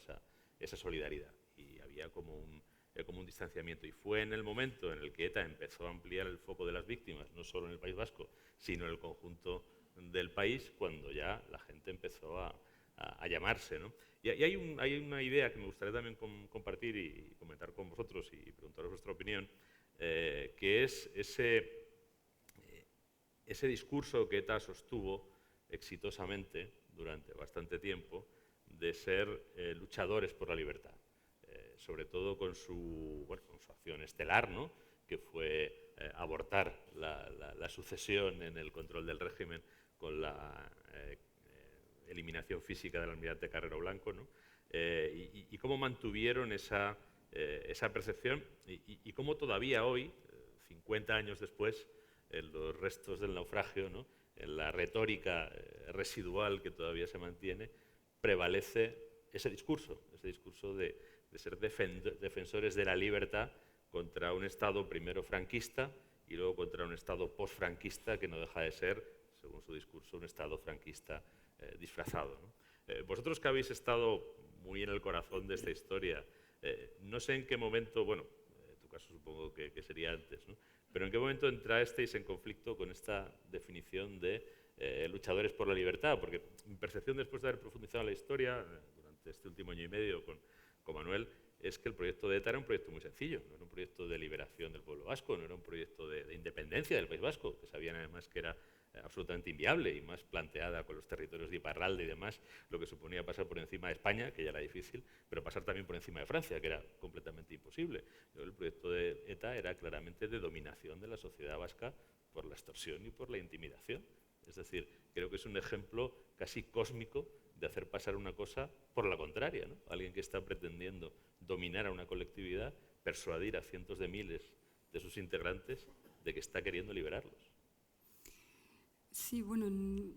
Speaker 3: esa solidaridad, y había como un distanciamiento. Y fue en el momento en el que ETA empezó a ampliar el foco de las víctimas, no solo en el País Vasco, sino en el conjunto del país, cuando ya la gente empezó a llamarse, ¿no? Y hay una idea que me gustaría también compartir y comentar con vosotros y preguntaros vuestra opinión, que es ese discurso que ETA sostuvo exitosamente durante bastante tiempo de ser luchadores por la libertad, sobre todo con su acción estelar, ¿no?, que fue abortar la sucesión en el control del régimen con la eliminación física del almirante Carrero Blanco, ¿no? Y cómo mantuvieron esa percepción, y cómo todavía hoy, 50 años después, en los restos del naufragio, ¿no?, en la retórica residual que todavía se mantiene, prevalece ese discurso de ser defensores de la libertad contra un Estado primero franquista y luego contra un Estado posfranquista que no deja de ser, según su discurso, un Estado franquista disfrazado, ¿no? Vosotros, que habéis estado muy en el corazón de esta historia, no sé en qué momento, bueno, en tu caso supongo que sería antes, ¿no?, pero en qué momento entrasteis en conflicto con esta definición de luchadores por la libertad, porque mi percepción, después de haber profundizado en la historia durante este último año y medio con Manuel, es que el proyecto de ETA era un proyecto muy sencillo, no era un proyecto de liberación del pueblo vasco, no era un proyecto de independencia del País Vasco, que sabían además que era absolutamente inviable, y más planteada con los territorios de Iparralde y demás, lo que suponía pasar por encima de España, que ya era difícil, pero pasar también por encima de Francia, que era completamente imposible. El proyecto de ETA era claramente de dominación de la sociedad vasca por la extorsión y por la intimidación. Es decir, creo que es un ejemplo casi cósmico de hacer pasar una cosa por la contraria, ¿no? Alguien que está pretendiendo dominar a una colectividad, persuadir a cientos de miles de sus integrantes de que está queriendo liberarlos.
Speaker 2: Sí, bueno,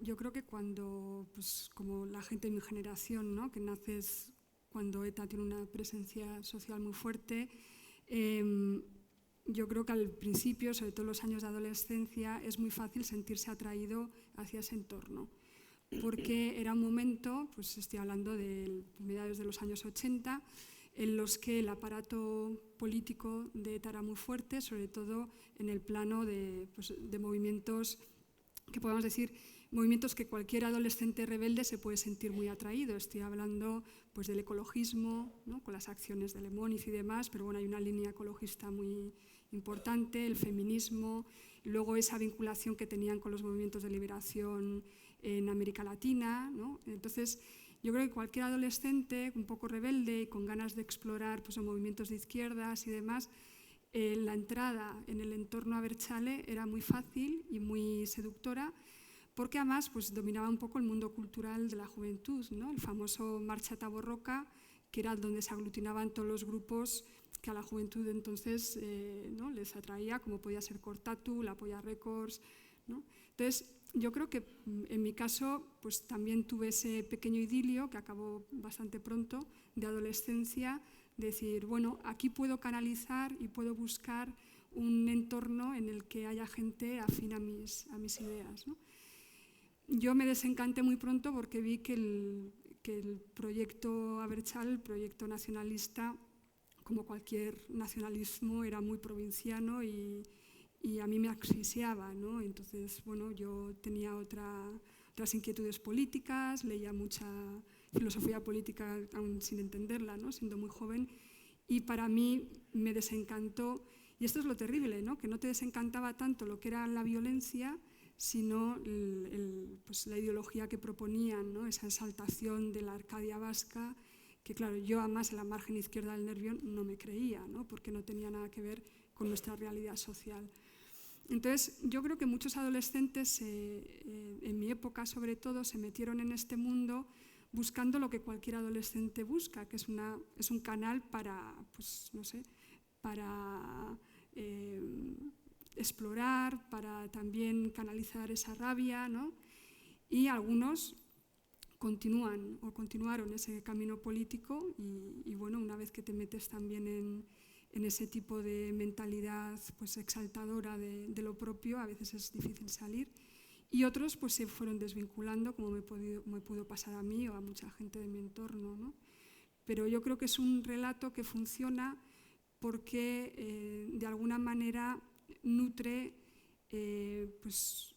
Speaker 2: yo creo que cuando, pues como la gente de mi generación, ¿no?, que naces cuando ETA tiene una presencia social muy fuerte, yo creo que al principio, sobre todo en los años de adolescencia, es muy fácil sentirse atraído hacia ese entorno, porque era un momento, pues estoy hablando de mediados de los años 80, en los que el aparato político de ETA era muy fuerte, sobre todo en el plano de movimientos, que podemos decir, movimientos que cualquier adolescente rebelde se puede sentir muy atraído. Estoy hablando pues del ecologismo, ¿no?, con las acciones de Lemóniz y demás, pero bueno, hay una línea ecologista muy importante, el feminismo, y luego esa vinculación que tenían con los movimientos de liberación en América Latina, ¿no? Entonces, yo creo que cualquier adolescente un poco rebelde y con ganas de explorar pues, movimientos de izquierdas y demás, la entrada en el entorno Abertzale era muy fácil y muy seductora, porque además pues, dominaba un poco el mundo cultural de la juventud, ¿no? El famoso Marcha Taborroca, que era donde se aglutinaban todos los grupos que a la juventud entonces ¿no?, les atraía, como podía ser Cortatu, La Polla Records, ¿no? Entonces, yo creo que en mi caso pues, también tuve ese pequeño idilio que acabó bastante pronto, de adolescencia, decir, bueno, aquí puedo canalizar y puedo buscar un entorno en el que haya gente afín a mis ideas, ¿no? Yo me desencanté muy pronto porque vi que el proyecto Abertzale, el proyecto nacionalista, como cualquier nacionalismo, era muy provinciano y a mí me asfixiaba, ¿no? Entonces, bueno, yo tenía otras inquietudes políticas, leía mucha filosofía política aún sin entenderla, ¿no?, siendo muy joven, y para mí me desencantó, y esto es lo terrible, ¿no?, que no te desencantaba tanto lo que era la violencia, sino pues la ideología que proponían, ¿no?, esa exaltación de la Arcadia vasca, que claro, yo además en la margen izquierda del Nervión no me creía, ¿no?, porque no tenía nada que ver con nuestra realidad social. Entonces, yo creo que muchos adolescentes, en mi época sobre todo, se metieron en este mundo buscando lo que cualquier adolescente busca, que es un canal para, pues, no sé, para explorar, para también canalizar esa rabia, ¿no? Y algunos continuaron ese camino político y bueno, una vez que te metes también en ese tipo de mentalidad pues, exaltadora de lo propio, a veces es difícil salir. Y otros pues, se fueron desvinculando, como me pudo pasar a mí o a mucha gente de mi entorno, ¿no? Pero yo creo que es un relato que funciona porque de alguna manera nutre pues,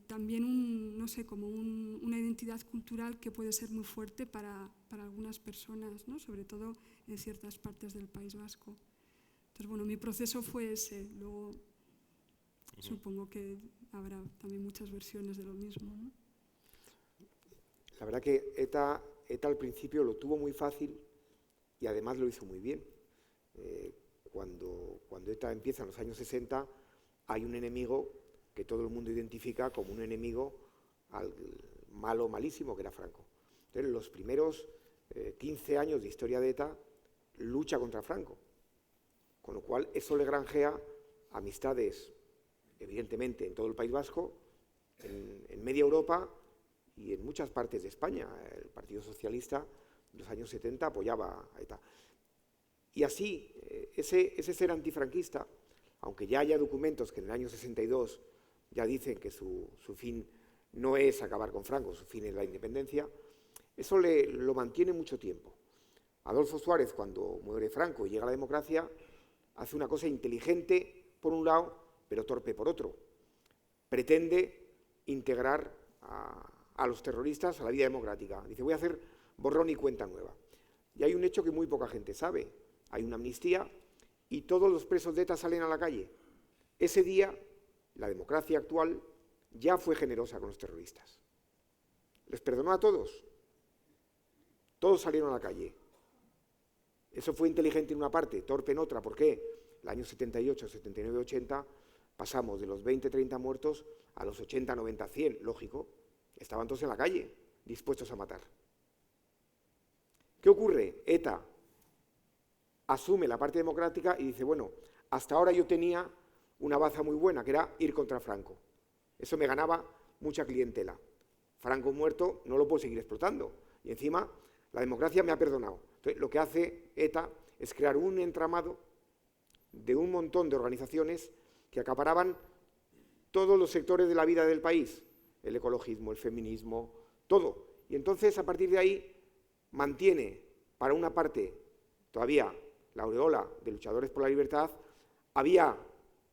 Speaker 2: también no sé, como una identidad cultural que puede ser muy fuerte para algunas personas, ¿no? Sobre todo en ciertas partes del País Vasco. Entonces, bueno, mi proceso fue ese. Luego supongo que habrá también muchas versiones de lo mismo, ¿no?
Speaker 4: La verdad que ETA al principio lo tuvo muy fácil y además lo hizo muy bien. Cuando ETA empieza en los años 60, hay un enemigo que todo el mundo identifica como un enemigo malo, malísimo, que era Franco. Entonces, los primeros 15 años de historia de ETA lucha contra Franco, con lo cual eso le granjea amistades, evidentemente, en todo el País Vasco, en media Europa y en muchas partes de España. El Partido Socialista en los años 70 apoyaba a ETA. Y así, ese ser antifranquista, aunque ya haya documentos que en el año 62 ya dicen que su fin no es acabar con Franco, su fin es la independencia, eso lo mantiene mucho tiempo. Adolfo Suárez, cuando muere Franco y llega la democracia, hace una cosa inteligente por un lado, pero torpe por otro. Pretende integrar a los terroristas a la vida democrática. Dice, voy a hacer borrón y cuenta nueva. Y hay un hecho que muy poca gente sabe. Hay una amnistía y todos los presos de ETA salen a la calle. Ese día, la democracia actual ya fue generosa con los terroristas. Les perdonó a todos. Todos salieron a la calle. Eso fue inteligente en una parte, torpe en otra. ¿Por qué? El año 78, 79, 80, pasamos de los 20, 30 muertos a los 80, 90, 100. Lógico, estaban todos en la calle, dispuestos a matar. ¿Qué ocurre? ETA asume la parte democrática y dice, bueno, hasta ahora yo tenía una baza muy buena, que era ir contra Franco. Eso me ganaba mucha clientela. Franco muerto, no lo puedo seguir explotando. Y encima, la democracia me ha perdonado. Entonces, lo que hace ETA es crear un entramado de un montón de organizaciones que acaparaban todos los sectores de la vida del país, el ecologismo, el feminismo, todo. Y entonces, a partir de ahí, mantiene para una parte todavía la aureola de luchadores por la libertad, había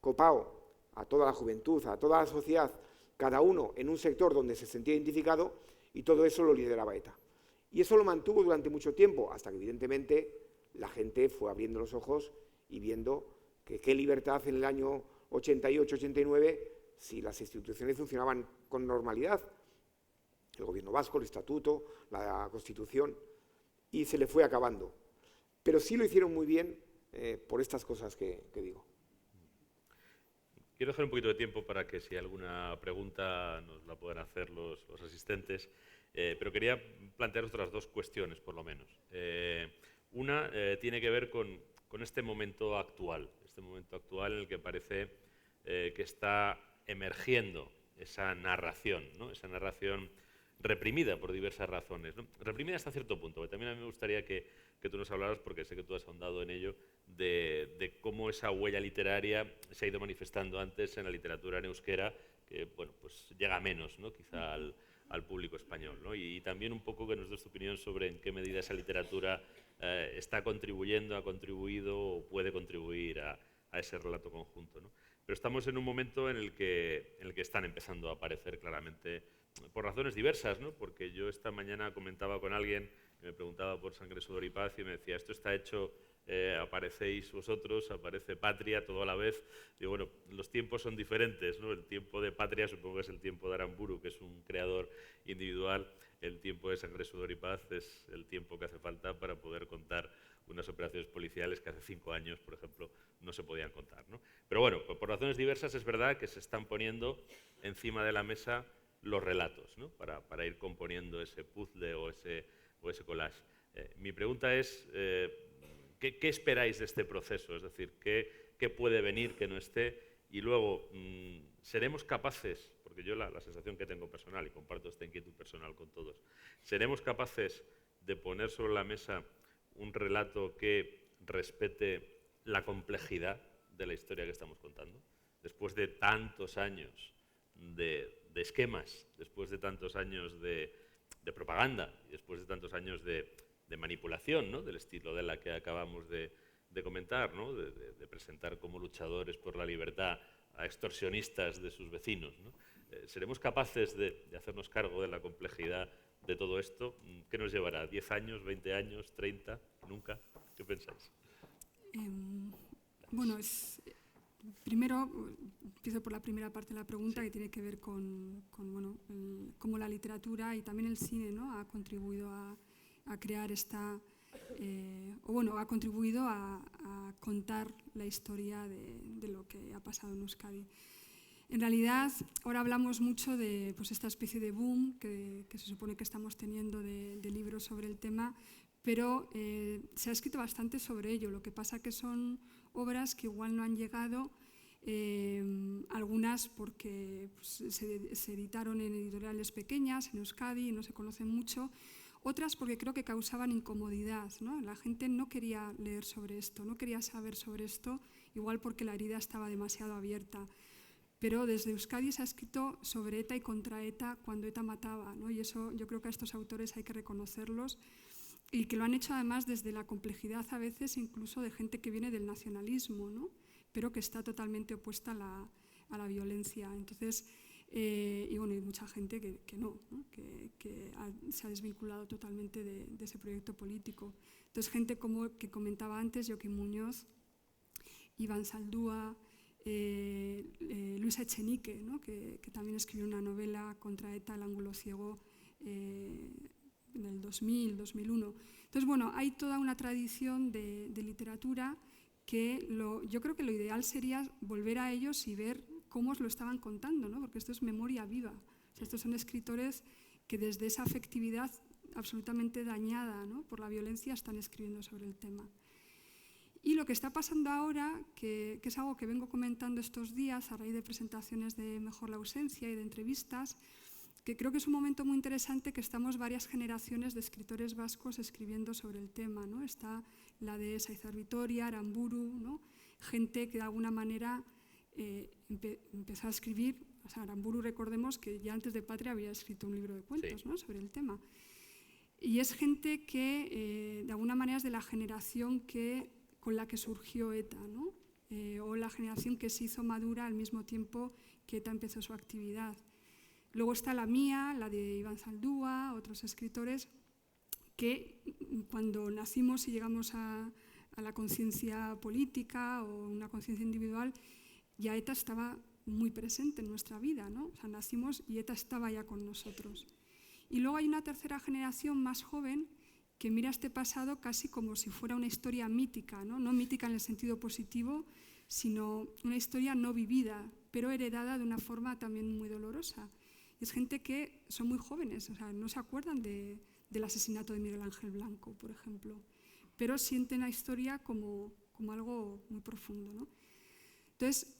Speaker 4: copado a toda la juventud, a toda la sociedad, cada uno en un sector donde se sentía identificado, y todo eso lo lideraba ETA. Y eso lo mantuvo durante mucho tiempo, hasta que evidentemente la gente fue abriendo los ojos y viendo que qué libertad en el año 88-89 si las instituciones funcionaban con normalidad. El gobierno vasco, el estatuto, la Constitución, y se le fue acabando. Pero sí lo hicieron muy bien por estas cosas que digo.
Speaker 3: Quiero dejar un poquito de tiempo para que si hay alguna pregunta nos la puedan hacer los asistentes, pero quería plantear otras dos cuestiones, por lo menos. Una tiene que ver con este momento actual en el que parece que está emergiendo esa narración, ¿no? Esa narración reprimida por diversas razones, ¿no? Reprimida hasta cierto punto, pero también a mí me gustaría que tú nos hablaras, porque sé que tú has ahondado en ello, de cómo esa huella literaria se ha ido manifestando antes en la literatura en euskera, que bueno, pues llega menos, ¿no? Quizá al público español, ¿no? Y también un poco que nos des tu opinión sobre en qué medida esa literatura está contribuyendo, ha contribuido o puede contribuir a ese relato conjunto, ¿no? Pero estamos en un momento en el que están empezando a aparecer claramente, por razones diversas, ¿no? Porque yo esta mañana comentaba con alguien que me preguntaba por Sangre, Sudor y Paz y me decía, esto está hecho, aparecéis vosotros, aparece Patria, todo a la vez. Digo, bueno, los tiempos son diferentes, ¿no? El tiempo de Patria supongo que es el tiempo de Aramburu, que es un creador individual. El tiempo de Sangre, Sudor y Paz es el tiempo que hace falta para poder contar unas operaciones policiales que hace 5 años, por ejemplo, no se podían contar, ¿no? Pero bueno, por razones diversas es verdad que se están poniendo encima de la mesa los relatos, ¿no? Para ir componiendo ese puzzle o ese o ese collage. Mi pregunta es, ¿qué esperáis de este proceso? Es decir, ¿qué puede venir que no esté? Y luego, ¿seremos capaces, porque yo la sensación que tengo personal, y comparto esta inquietud personal con todos, ¿seremos capaces de poner sobre la mesa un relato que respete la complejidad de la historia que estamos contando? Después de tantos años de esquemas, después de tantos años de propaganda, y después de tantos años de manipulación, ¿no?, del estilo de la que acabamos de comentar, ¿no?, de presentar como luchadores por la libertad a extorsionistas de sus vecinos, ¿no? ¿Seremos capaces de hacernos cargo de la complejidad de todo esto? ¿Qué nos llevará? ¿10 años, 20 años, 30? ¿Nunca? ¿Qué pensáis?
Speaker 2: Bueno, primero empiezo por la primera parte de la pregunta, que tiene que ver con bueno, cómo la literatura y también el cine, ¿no?, ha contribuido a crear esta, o bueno, ha contribuido a contar la historia de lo que ha pasado en Euskadi. En realidad, ahora hablamos mucho de pues, esta especie de boom que se supone que estamos teniendo de libros sobre el tema, pero se ha escrito bastante sobre ello. Lo que pasa que son obras que igual no han llegado, algunas porque pues, se editaron en editoriales pequeñas, en Euskadi, y no se conocen mucho, otras porque creo que causaban incomodidad, ¿no? La gente no quería leer sobre esto, no quería saber sobre esto, igual porque la herida estaba demasiado abierta. Pero desde Euskadi se ha escrito sobre ETA y contra ETA cuando ETA mataba, ¿no? Y eso yo creo que a estos autores hay que reconocerlos, y que lo han hecho además desde la complejidad a veces incluso de gente que viene del nacionalismo, ¿no?, pero que está totalmente opuesta a la violencia. Entonces, y bueno, hay mucha gente que no, ¿no?, que se ha desvinculado totalmente de ese proyecto político. Entonces, gente como que comentaba antes, Joaquín Muñoz, Iván Zaldúa, Luisa Echenique, ¿no?, que también escribió una novela contra ETA, El ángulo ciego, en el 2000, 2001. Entonces, bueno, hay toda una tradición de literatura que yo creo que lo ideal sería volver a ellos y ver cómo os lo estaban contando, ¿no?, porque esto es memoria viva. O sea, estos son escritores que desde esa afectividad absolutamente dañada, ¿no?, por la violencia están escribiendo sobre el tema. Y lo que está pasando ahora, que es algo que vengo comentando estos días a raíz de presentaciones de Mejor la ausencia y de entrevistas, que creo que es un momento muy interesante, que estamos varias generaciones de escritores vascos escribiendo sobre el tema, ¿no? Está la de Saizar Vitoria, Aramburu, ¿no?, gente que de alguna manera empezó a escribir. O sea, Aramburu, recordemos que ya antes de Patria había escrito un libro de cuentos, ¿no?, sobre el tema. Y es gente que de alguna manera es de la generación con la que surgió ETA, ¿no?, o la generación que se hizo madura al mismo tiempo que ETA empezó su actividad. Luego está la mía, la de Iván Zaldúa, otros escritores que cuando nacimos y llegamos a la conciencia política o una conciencia individual, ya ETA estaba muy presente en nuestra vida, ¿no? O sea, nacimos y ETA estaba ya con nosotros. Y luego hay una tercera generación más joven que mira este pasado casi como si fuera una historia mítica, ¿no? No mítica en el sentido positivo, sino una historia no vivida, pero heredada de una forma también muy dolorosa. Es gente que son muy jóvenes, o sea, no se acuerdan del asesinato de Miguel Ángel Blanco, por ejemplo, pero sienten la historia como algo muy profundo, ¿no? Entonces,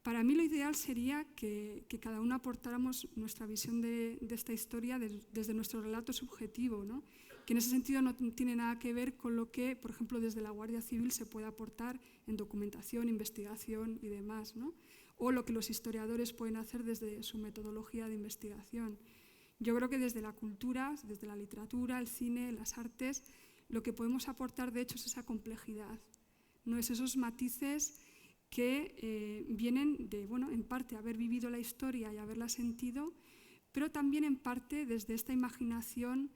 Speaker 2: para mí lo ideal sería que cada uno aportáramos nuestra visión de esta historia desde nuestro relato subjetivo, ¿no?, que en ese sentido no tiene nada que ver con lo que, por ejemplo, desde la Guardia Civil se puede aportar en documentación, investigación y demás, ¿no?, o lo que los historiadores pueden hacer desde su metodología de investigación. Yo creo que desde la cultura, desde la literatura, el cine, las artes, lo que podemos aportar de hecho es esa complejidad, no es esos matices que vienen de, bueno, en parte haber vivido la historia y haberla sentido, pero también en parte desde esta imaginación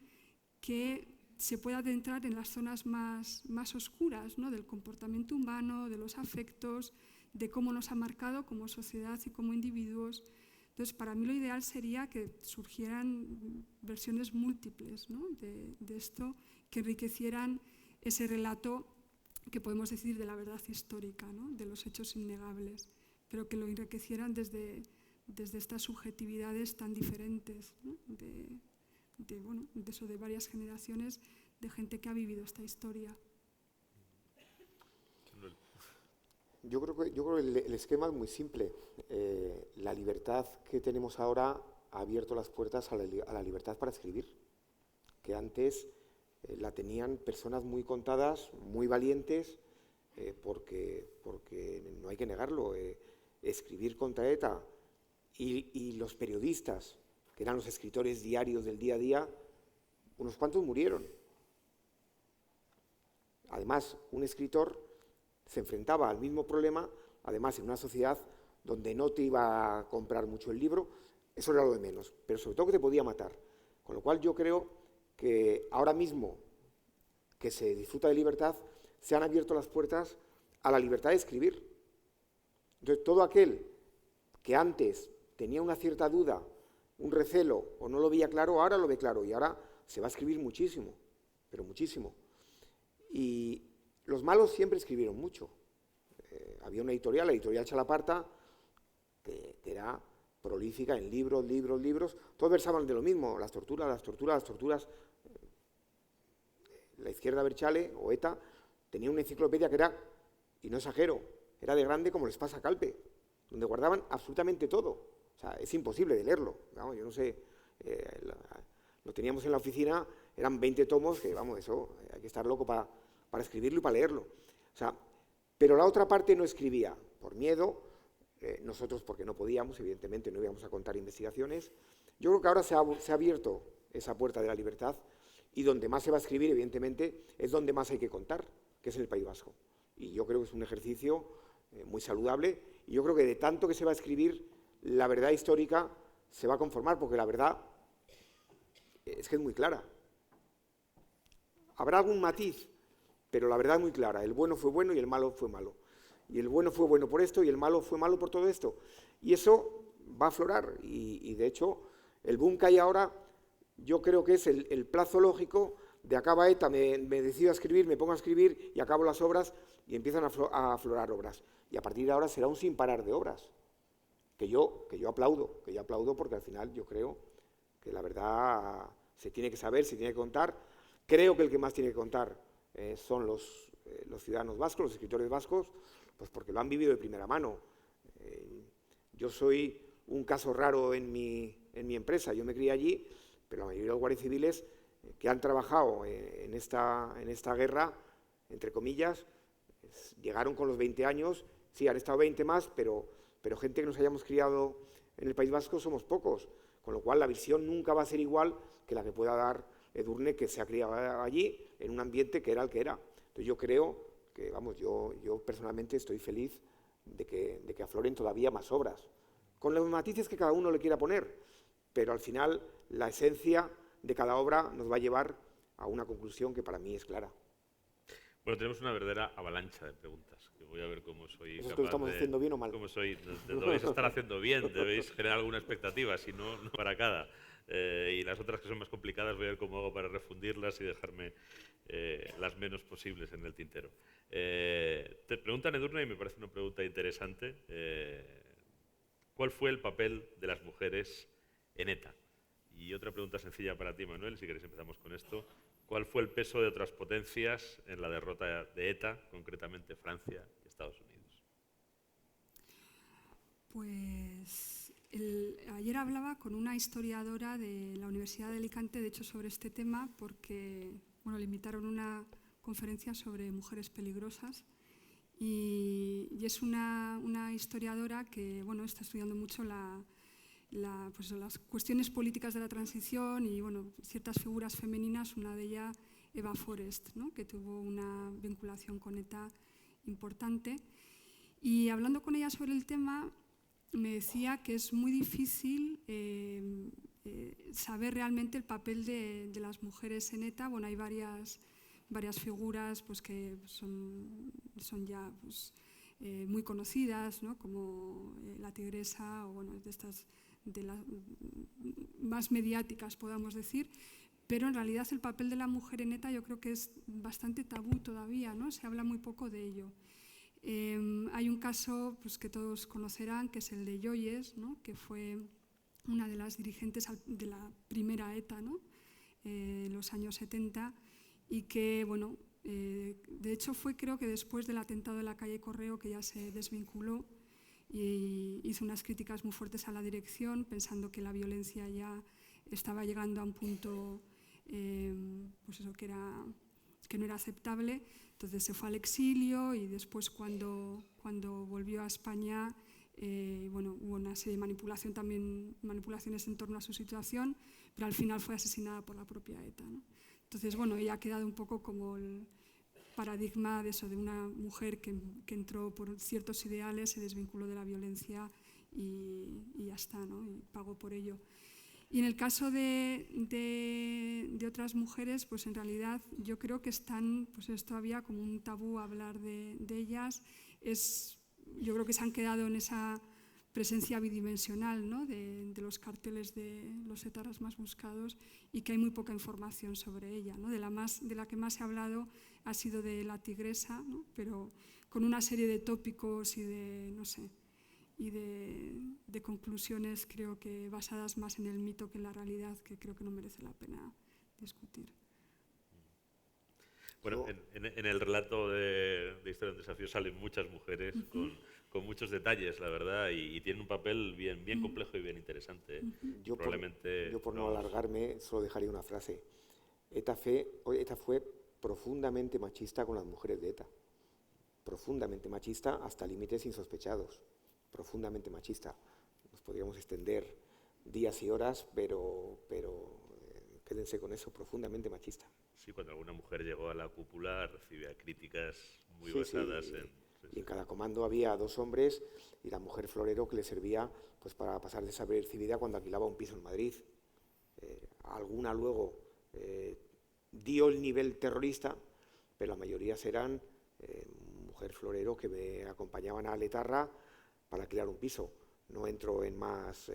Speaker 2: que se puede adentrar en las zonas más oscuras, ¿no?, del comportamiento humano, de los afectos, de cómo nos ha marcado como sociedad y como individuos. Entonces, para mí lo ideal sería que surgieran versiones múltiples, ¿no?, de esto, que enriquecieran ese relato que podemos decir de la verdad histórica, ¿no?, de los hechos innegables, pero que lo enriquecieran desde estas subjetividades tan diferentes, ¿no?, de varias generaciones de gente que ha vivido esta historia.
Speaker 4: Yo creo que el esquema es muy simple. La libertad que tenemos ahora ha abierto las puertas a la libertad para escribir, que antes la tenían personas muy contadas, muy valientes, porque no hay que negarlo, escribir contra ETA y los periodistas, que eran los escritores diarios del día a día, unos cuantos murieron. Además, un escritor se enfrentaba al mismo problema, además en una sociedad donde no te iba a comprar mucho el libro, eso era lo de menos, pero sobre todo que te podía matar. Con lo cual yo creo que ahora mismo que se disfruta de libertad, se han abierto las puertas a la libertad de escribir. Entonces, todo aquel que antes tenía una cierta duda, un recelo o no lo veía claro, ahora lo ve claro y ahora se va a escribir muchísimo, pero muchísimo. Y los malos siempre escribieron mucho. Había una editorial, la editorial Chalaparta, que era prolífica en libros, todos versaban de lo mismo, las torturas. La izquierda Berchale, o ETA, tenía una enciclopedia que era, y no exagero, era de grande como el Espasa Calpe, donde guardaban absolutamente todo. O sea, es imposible de leerlo. Vamos, yo no sé, lo teníamos en la oficina, eran 20 tomos, que vamos, eso, hay que estar loco para escribirlo y para leerlo. O sea, pero la otra parte no escribía, por miedo, nosotros porque no podíamos, evidentemente no íbamos a contar investigaciones. Yo creo que ahora se ha abierto esa puerta de la libertad y donde más se va a escribir, evidentemente, es donde más hay que contar, que es en el País Vasco. Y yo creo que es un ejercicio muy saludable y yo creo que de tanto que se va a escribir, la verdad histórica se va a conformar, porque la verdad es que es muy clara. Habrá algún matiz, pero la verdad es muy clara. El bueno fue bueno y el malo fue malo. Y el bueno fue bueno por esto y el malo fue malo por todo esto. Y eso va a aflorar. Y de hecho, el boom que hay ahora, yo creo que es el plazo lógico de acaba ETA, me decido a escribir, me pongo a escribir y acabo las obras y empiezan a aflorar obras. Y a partir de ahora será un sin parar de obras, que yo aplaudo porque al final yo creo que la verdad se tiene que saber, se tiene que contar. Creo que el que más tiene que contar son los ciudadanos vascos, los escritores vascos, pues porque lo han vivido de primera mano. Yo soy un caso raro en mi empresa, yo me crié allí, pero la mayoría de los guardias civiles que han trabajado en esta guerra, entre comillas, llegaron con los 20 años, sí, han estado 20 más, pero gente que nos hayamos criado en el País Vasco somos pocos, con lo cual la visión nunca va a ser igual que la que pueda dar Edurne, que se ha criado allí en un ambiente que era el que era. Entonces yo creo que, vamos, yo personalmente estoy feliz de que afloren todavía más obras, con los matices que cada uno le quiera poner, pero al final la esencia de cada obra nos va a llevar a una conclusión que para mí es clara.
Speaker 3: Bueno, tenemos una verdadera avalancha de preguntas, que voy a ver cómo soy
Speaker 4: ¿Eso es
Speaker 3: capaz
Speaker 4: que lo estamos haciendo bien o mal?
Speaker 3: Cómo soy, debéis estar haciendo bien, debéis generar alguna expectativa, si no, no para cada. Y las otras que son más complicadas voy a ver cómo hago para refundirlas y dejarme las menos posibles en el tintero. Te preguntan, Edurne, y me parece una pregunta interesante, ¿cuál fue el papel de las mujeres en ETA? Y otra pregunta sencilla para ti, Manuel, si queréis empezamos con esto. ¿Cuál fue el peso de otras potencias en la derrota de ETA, concretamente Francia y Estados Unidos?
Speaker 2: Pues ayer hablaba con una historiadora de la Universidad de Alicante, de hecho, sobre este tema, porque le invitaron a una conferencia sobre mujeres peligrosas y es una historiadora que está estudiando mucho pues las cuestiones políticas de la transición y ciertas figuras femeninas, una de ellas Eva Forest, ¿no? Que tuvo una vinculación con ETA importante. Y hablando con ella sobre el tema, me decía que es muy difícil saber realmente el papel de las mujeres en ETA. Hay varias figuras pues, que son ya pues, muy conocidas, ¿no? Como la Tigresa o de las más mediáticas, podamos decir, pero en realidad el papel de la mujer en ETA yo creo que es bastante tabú todavía, ¿no? Se habla muy poco de ello. Hay un caso pues, que todos conocerán, que es el de Joyes, ¿no? Que fue una de las dirigentes de la primera ETA, ¿no? en los años 70 y que, bueno, de hecho fue creo que después del atentado de la calle Correo que ya se desvinculó y hizo unas críticas muy fuertes a la dirección, pensando que la violencia ya estaba llegando a un punto pues eso, que no era aceptable. Entonces se fue al exilio y después cuando volvió a España bueno, hubo una serie de manipulaciones en torno a su situación, pero al final fue asesinada por la propia ETA, ¿no? Entonces, bueno, ella ha quedado un poco como el paradigma de eso, de una mujer que entró por ciertos ideales, se desvinculó de la violencia y ya está, ¿no? Y pagó por ello. Y en el caso de otras mujeres, pues en realidad yo creo que están, pues es todavía como un tabú hablar de ellas. Yo creo que se han quedado en esa presencia bidimensional, ¿no? de los carteles de los etarras más buscados y que hay muy poca información sobre ella, ¿no? De la que más se ha hablado ha sido de la tigresa, ¿no? Pero con una serie de tópicos y de, no sé, y de conclusiones creo que basadas más en el mito que en la realidad, que creo que no merece la pena discutir.
Speaker 3: Bueno, en el relato de Historia de un desafío salen muchas mujeres con muchos detalles, la verdad, y tienen un papel bien complejo y bien interesante.
Speaker 4: Yo por no alargarme, solo dejaría una frase. ETA fue profundamente machista con las mujeres de ETA. Profundamente machista hasta límites insospechados. Profundamente machista. Nos podríamos extender días y horas, pero quédense con eso, profundamente machista.
Speaker 3: Sí, cuando alguna mujer llegó a la cúpula recibía críticas muy basadas en...
Speaker 4: Y en cada comando había 2 hombres y la mujer florero que le servía pues, para pasar desapercibida cuando alquilaba un piso en Madrid. Alguna luego dio el nivel terrorista, pero la mayoría eran mujer florero que me acompañaban a Letarra para alquilar un piso. No entro en más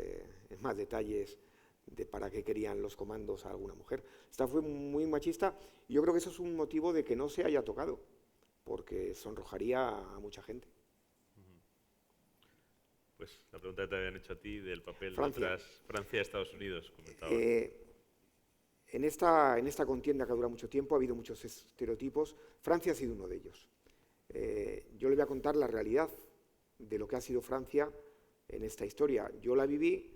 Speaker 4: detalles de para qué querían los comandos a alguna mujer. Esta fue muy machista y yo creo que eso es un motivo de que no se haya tocado, porque sonrojaría a mucha gente.
Speaker 3: Pues la pregunta que te habían hecho a ti del papel de Francia y Estados Unidos, comentaba.
Speaker 4: En esta contienda que dura mucho tiempo ha habido muchos estereotipos. Francia ha sido uno de ellos. Yo le voy a contar la realidad de lo que ha sido Francia en esta historia. Yo la viví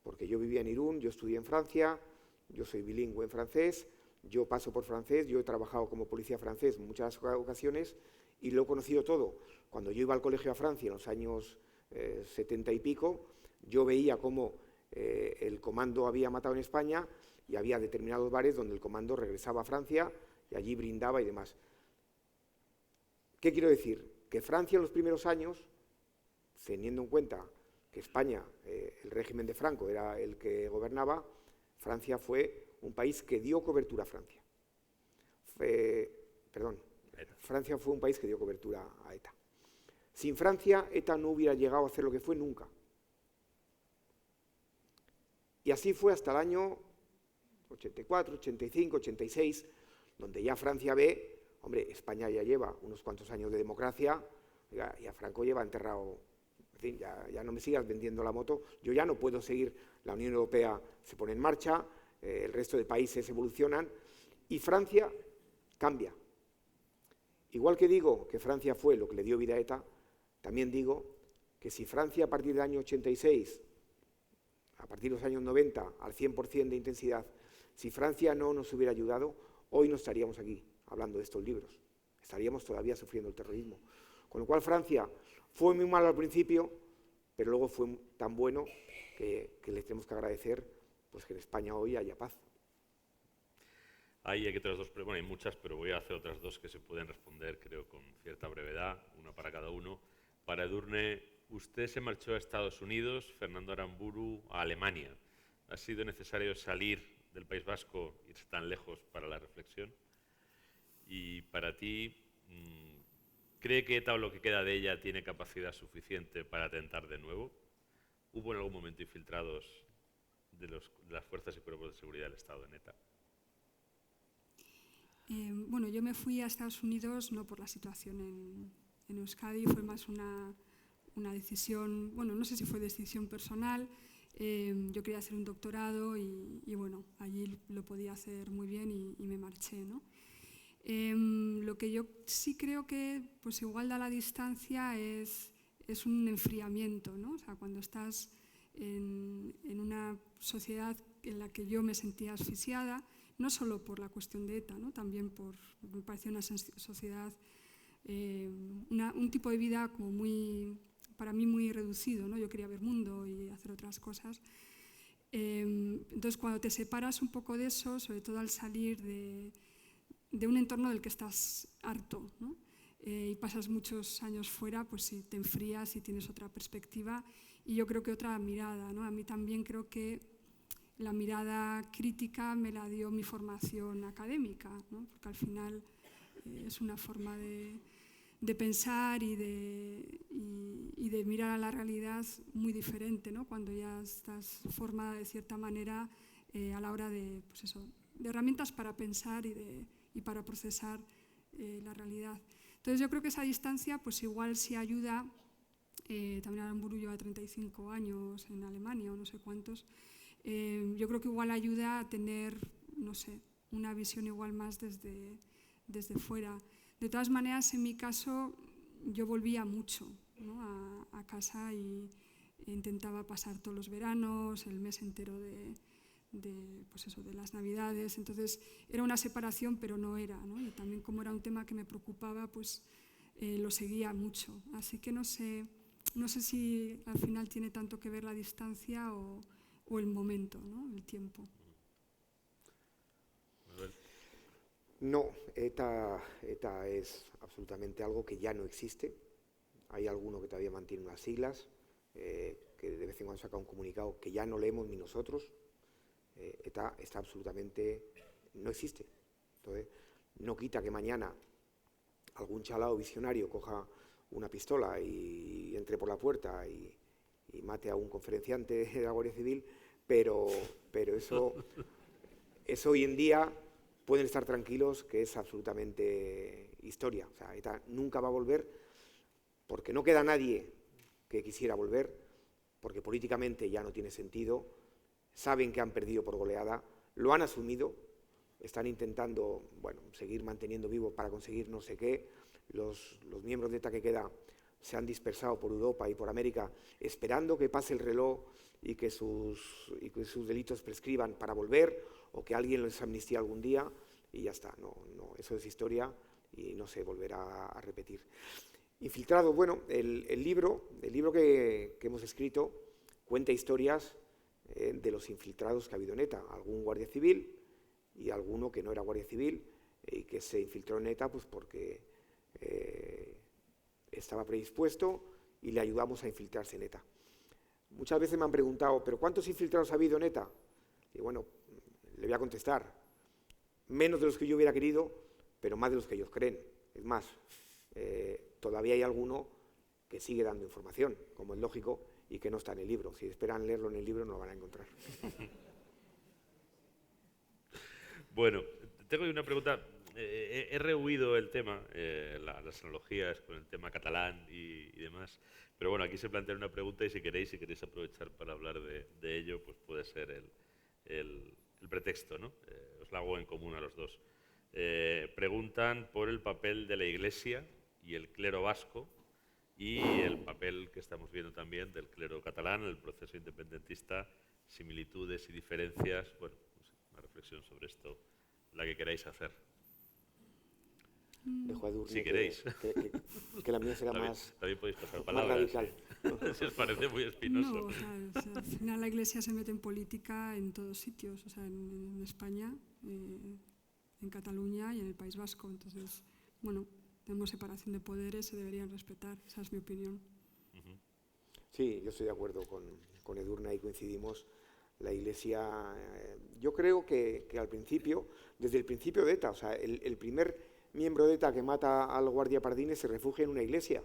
Speaker 4: porque yo vivía en Irún, yo estudié en Francia, yo soy bilingüe en francés, yo paso por francés, yo he trabajado como policía francés en muchas ocasiones y lo he conocido todo. Cuando yo iba al colegio a Francia en los años 70 y pico, yo veía cómo el comando había matado en España y había determinados bares donde el comando regresaba a Francia y allí brindaba y demás. ¿Qué quiero decir? Que Francia en los primeros años, teniendo en cuenta que España, el régimen de Franco era el que gobernaba, Francia fue un país que dio cobertura a Francia. Francia fue un país que dio cobertura a ETA. Sin Francia, ETA no hubiera llegado a hacer lo que fue nunca. Y así fue hasta el año 84, 85, 86, donde ya Francia ve, hombre, España ya lleva unos cuantos años de democracia, ya Franco lleva enterrado, en fin, ya no me sigas vendiendo la moto, yo ya no puedo seguir, la Unión Europea se pone en marcha, el resto de países evolucionan y Francia cambia. Igual que digo que Francia fue lo que le dio vida a ETA, también digo que si Francia a partir del año 86, a partir de los años 90, al 100% de intensidad, si Francia no nos hubiera ayudado, hoy no estaríamos aquí hablando de estos libros, estaríamos todavía sufriendo el terrorismo. Con lo cual Francia fue muy malo al principio, pero luego fue tan bueno que les tenemos que agradecer pues, que en España hoy haya paz.
Speaker 3: Hay otras dos, bueno, hay muchas, pero voy a hacer otras dos que se pueden responder, creo, con cierta brevedad, una para cada uno. Para Edurne, usted se marchó a Estados Unidos, Fernando Aramburu a Alemania. ¿Ha sido necesario salir del País Vasco, irse tan lejos para la reflexión? Y para ti, ¿cree que ETA o lo que queda de ella tiene capacidad suficiente para atentar de nuevo? ¿Hubo en algún momento infiltrados de las fuerzas y cuerpos de seguridad del Estado en ETA?
Speaker 2: Bueno, yo me fui a Estados Unidos no por la situación en Euskadi, fue más una decisión, bueno, no sé si fue decisión personal. Yo quería hacer un doctorado y bueno, allí lo podía hacer muy bien y me marché, ¿no? Lo que yo sí creo que pues igual da la distancia es un enfriamiento, ¿no? O sea, cuando estás en una sociedad en la que yo me sentía asfixiada, no solo por la cuestión de ETA, ¿no? También me parecía una sociedad, un tipo de vida como para mí muy reducido, ¿no? Yo quería ver mundo y hacer otras cosas. Entonces, cuando te separas un poco de eso, sobre todo al salir de un entorno del que estás harto, ¿no? Y pasas muchos años fuera, pues sí, te enfrías y tienes otra perspectiva y yo creo que otra mirada, ¿no? A mí también creo que la mirada crítica me la dio mi formación académica, ¿no? Porque al final es una forma de pensar y de mirar a la realidad muy diferente, ¿no? Cuando ya estás formada de cierta manera a la hora de, pues eso, de herramientas para pensar y para procesar la realidad. Entonces yo creo que esa distancia pues igual sí ayuda, también Aramburu lleva 35 años en Alemania o no sé cuántos, yo creo que igual ayuda a tener, no sé, una visión igual más desde fuera. De todas maneras, en mi caso, yo volvía mucho, ¿no? a casa y intentaba pasar todos los veranos, el mes entero pues eso, de las Navidades. Entonces, era una separación, pero no era, ¿no? Y también como era un tema que me preocupaba, pues lo seguía mucho. Así que no sé si al final tiene tanto que ver la distancia o el momento, ¿no? El tiempo.
Speaker 4: No, ETA es absolutamente algo que ya no existe. Hay alguno que todavía mantiene unas siglas, que de vez en cuando saca un comunicado que ya no leemos ni nosotros. ETA está absolutamente, no existe. Entonces, no quita que mañana algún chalao visionario coja una pistola y entre por la puerta y mate a un conferenciante de la Guardia Civil, pero eso hoy en día pueden estar tranquilos que es absolutamente historia. O sea, ETA nunca va a volver porque no queda nadie que quisiera volver, porque políticamente ya no tiene sentido, saben que han perdido por goleada, lo han asumido, están intentando, bueno, seguir manteniendo vivo para conseguir no sé qué. Los miembros de ETA que queda se han dispersado por Europa y por América esperando que pase el reloj y que sus delitos prescriban para volver, o que alguien les amnistía algún día y ya está. No, eso es historia y no se volverá a repetir. Infiltrados, bueno, el libro que hemos escrito cuenta historias de los infiltrados que ha habido en ETA, algún guardia civil y alguno que no era guardia civil y que se infiltró en ETA pues porque estaba predispuesto y le ayudamos a infiltrarse en ETA. Muchas veces me han preguntado, ¿pero cuántos infiltrados ha habido en ETA? Y bueno, le voy a contestar, menos de los que yo hubiera querido, pero más de los que ellos creen. Es más, todavía hay alguno que sigue dando información, como es lógico, y que no está en el libro. Si esperan leerlo en el libro, no lo van a encontrar.
Speaker 3: Bueno, tengo una pregunta. He rehuido el tema, las analogías con el tema catalán y demás, pero bueno, aquí se plantea una pregunta y si queréis aprovechar para hablar de ello, pues puede ser el pretexto, ¿no? Os la hago en común a los dos. Preguntan por el papel de la Iglesia y el clero vasco y el papel que estamos viendo también del clero catalán en el proceso independentista, similitudes y diferencias. Bueno, no sé, una reflexión sobre esto, la que queráis hacer.
Speaker 4: Dejo a Edurne,
Speaker 3: si queréis.
Speaker 4: Que la mía será
Speaker 3: también podéis pasar palabras.
Speaker 4: Más radical.
Speaker 3: Si os parece muy espinoso.
Speaker 2: No, o sea, al final la Iglesia se mete en política en todos sitios, o sea, en España, en Cataluña y en el País Vasco. Entonces, bueno, tenemos separación de poderes, se deberían respetar, esa es mi opinión.
Speaker 4: Sí, yo estoy de acuerdo con Edurne y coincidimos. La Iglesia, yo creo que al principio, desde el principio de ETA, o sea, el primer miembro de ETA que mata al guardia Pardines se refugia en una iglesia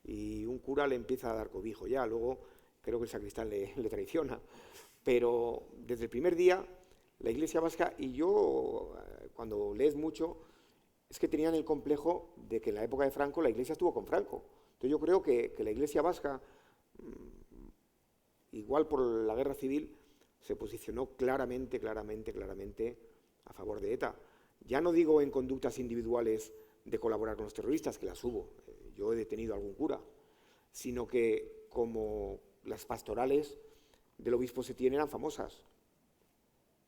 Speaker 4: y un cura le empieza a dar cobijo ya, luego creo que el sacristán le traiciona, pero desde el primer día la Iglesia vasca, y yo cuando lees mucho, es que tenían el complejo de que en la época de Franco la Iglesia estuvo con Franco. Entonces yo creo que la Iglesia vasca, igual por la guerra civil, se posicionó claramente a favor de ETA. Ya no digo en conductas individuales de colaborar con los terroristas, que las hubo, yo he detenido a algún cura, sino que como las pastorales del obispo Setién eran famosas.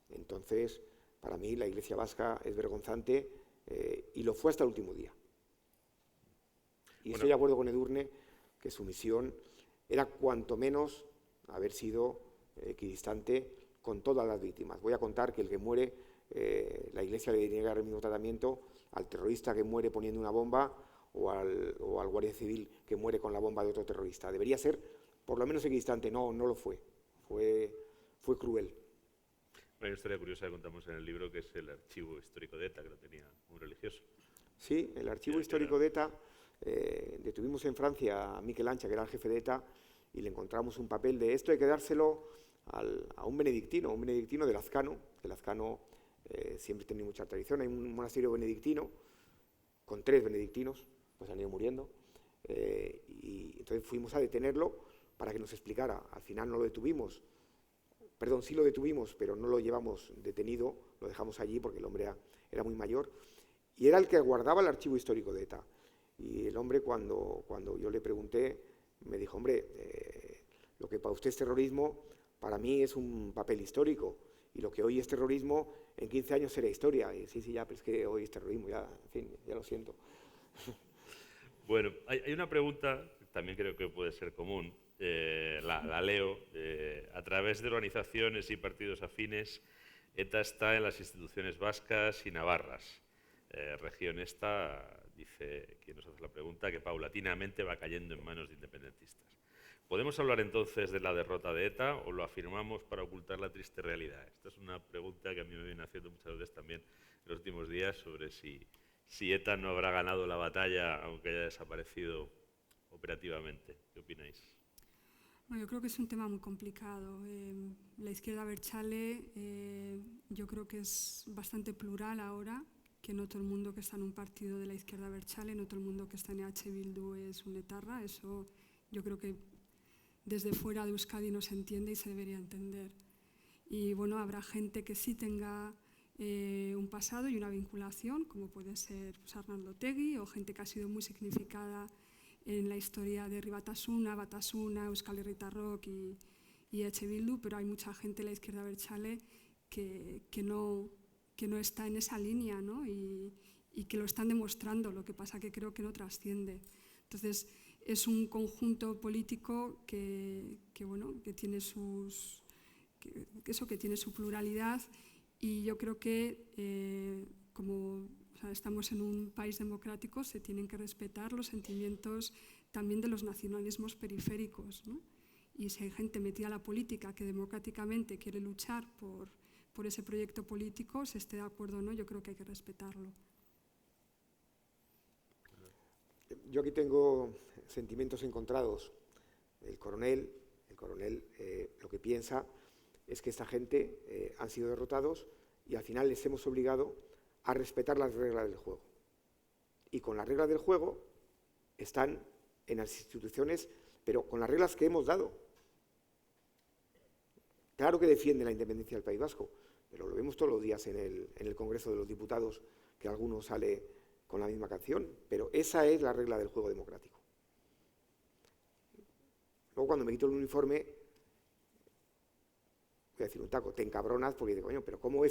Speaker 4: Entonces, para mí la Iglesia vasca es vergonzante y lo fue hasta el último día. Y estoy de acuerdo con Edurne que su misión era cuanto menos haber sido equidistante con todas las víctimas. Voy a contar que el que muere, la Iglesia le niega el mismo tratamiento al terrorista que muere poniendo una bomba o al guardia civil que muere con la bomba de otro terrorista. Debería ser por lo menos equidistante. No lo fue. Fue cruel.
Speaker 3: Hay una historia curiosa que contamos en el libro, que es el archivo histórico de ETA, que lo tenía un religioso.
Speaker 4: Sí, el archivo histórico de ETA, detuvimos en Francia a Miquel Ancha, que era el jefe de ETA, y le encontramos un papel de esto, hay que dárselo a un benedictino de Lazcano, que Lazcano siempre tenía mucha tradición, hay un monasterio benedictino, con 3 benedictinos, pues han ido muriendo, y entonces fuimos a detenerlo para que nos explicara. Al final no lo detuvimos, perdón, sí lo detuvimos, pero no lo llevamos detenido, lo dejamos allí porque el hombre era muy mayor, y era el que guardaba el archivo histórico de ETA. Y el hombre, cuando yo le pregunté, me dijo, hombre, lo que para usted es terrorismo, para mí es un papel histórico, y lo que hoy es terrorismo, en 15 años será historia. Y sí, ya, pero es que hoy es terrorismo, ya, en fin, ya lo siento.
Speaker 3: Bueno, hay una pregunta, también creo que puede ser común, la leo. A través de organizaciones y partidos afines, ETA está en las instituciones vascas y navarras. Región esta, dice quien nos hace la pregunta, que paulatinamente va cayendo en manos de independentistas. ¿Podemos hablar entonces de la derrota de ETA o lo afirmamos para ocultar la triste realidad? Esta es una pregunta que a mí me viene haciendo muchas veces también en los últimos días sobre si ETA no habrá ganado la batalla aunque haya desaparecido operativamente. ¿Qué opináis?
Speaker 2: Bueno, yo creo que es un tema muy complicado. La izquierda abertzale yo creo que es bastante plural ahora, que no todo el mundo que está en un partido de la izquierda abertzale, no todo el mundo que está en EH Bildu es un etarra. Eso yo creo que desde fuera de Euskadi no se entiende y se debería entender. Y bueno, habrá gente que sí tenga un pasado y una vinculación, como puede ser pues, Arnaldo Otegi, o gente que ha sido muy significada en la historia de Herri Batasuna, Batasuna, Euskal Herritarrok y EH Bildu, pero hay mucha gente de la izquierda abertzale que no está en esa línea, ¿no? y que lo están demostrando, lo que pasa que creo que no trasciende. Entonces, es un conjunto político que tiene que tiene su pluralidad, y yo creo que como estamos en un país democrático, se tienen que respetar los sentimientos también de los nacionalismos periféricos, ¿no? Y si hay gente metida a la política que democráticamente quiere luchar por ese proyecto político, se esté de acuerdo o no, yo creo que hay que respetarlo.
Speaker 4: Yo aquí tengo sentimientos encontrados. El coronel lo que piensa es que esta gente han sido derrotados y al final les hemos obligado a respetar las reglas del juego. Y con las reglas del juego están en las instituciones, pero con las reglas que hemos dado. Claro que defienden la independencia del País Vasco, pero lo vemos todos los días en el Congreso de los Diputados, que alguno sale con la misma canción, pero esa es la regla del juego democrático. Luego, cuando me quito el uniforme, voy a decir un taco, te encabronas porque digo, coño, pero ¿cómo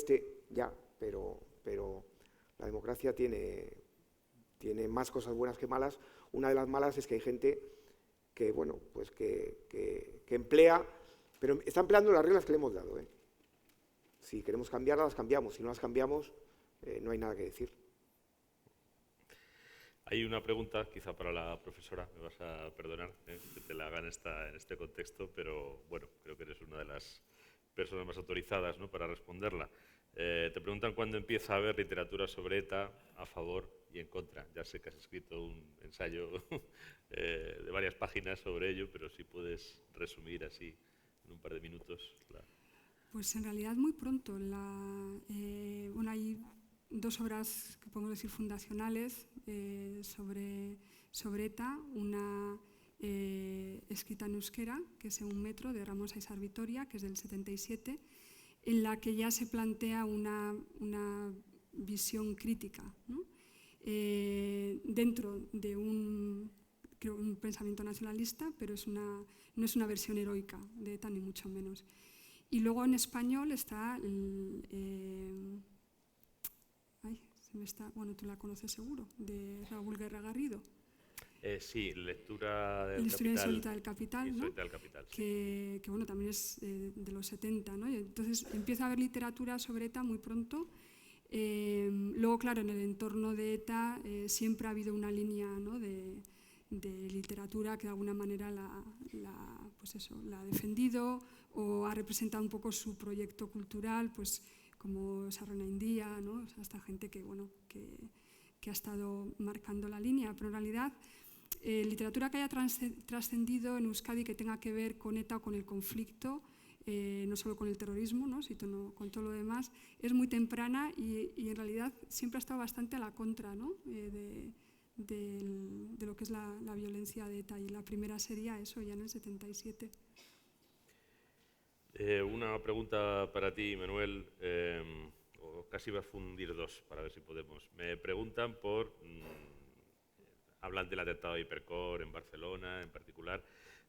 Speaker 4: ya? Pero la democracia tiene más cosas buenas que malas. Una de las malas es que hay gente que, bueno, pues que emplea, pero está empleando las reglas que le hemos dado, ¿eh? Si queremos cambiarlas, las cambiamos. Si no las cambiamos, no hay nada que decir.
Speaker 3: Hay una pregunta, quizá para la profesora, me vas a perdonar que te la haga en este contexto, pero bueno, creo que eres una de las personas más autorizadas, ¿no?, para responderla. Te preguntan cuándo empieza a haber literatura sobre ETA a favor y en contra. Ya sé que has escrito un ensayo de varias páginas sobre ello, pero si puedes resumir así en un par de minutos.
Speaker 2: Pues en realidad muy pronto. Hay 2 obras que podemos decir fundacionales sobre ETA. Una escrita en euskera, que es Un metro, de Ramón Saizar Vitoria, que es del 77, en la que ya se plantea una visión crítica, ¿no? Dentro de un pensamiento nacionalista, pero no es una versión heroica de ETA, ni mucho menos. Y luego en español está, bueno, tú la conoces seguro, de Raúl Guerra Garrido.
Speaker 3: Sí, lectura del
Speaker 2: La historia
Speaker 3: Capital.
Speaker 2: insólita del Capital, ¿no?
Speaker 3: Del Capital, sí.
Speaker 2: que bueno, también es de los 70, ¿no? Y entonces empieza a haber literatura sobre ETA muy pronto. Luego, claro, en el entorno de ETA siempre ha habido una línea, ¿no?, de literatura que de alguna manera pues eso, la ha defendido o ha representado un poco su proyecto cultural, pues como Sarrona India, ¿no? O sea, esta gente que, bueno, que ha estado marcando la línea, pero en realidad literatura que haya trascendido en Euskadi que tenga que ver con ETA o con el conflicto, no solo con el terrorismo, ¿no?, sino con todo lo demás, es muy temprana y en realidad siempre ha estado bastante a la contra, ¿no?, de lo que es la violencia de ETA, y la primera sería eso, ya en el 77.
Speaker 3: Una pregunta para ti, Manuel, o casi va a fundir dos, para ver si podemos. Me preguntan hablan del atentado de Hipercor en Barcelona en particular,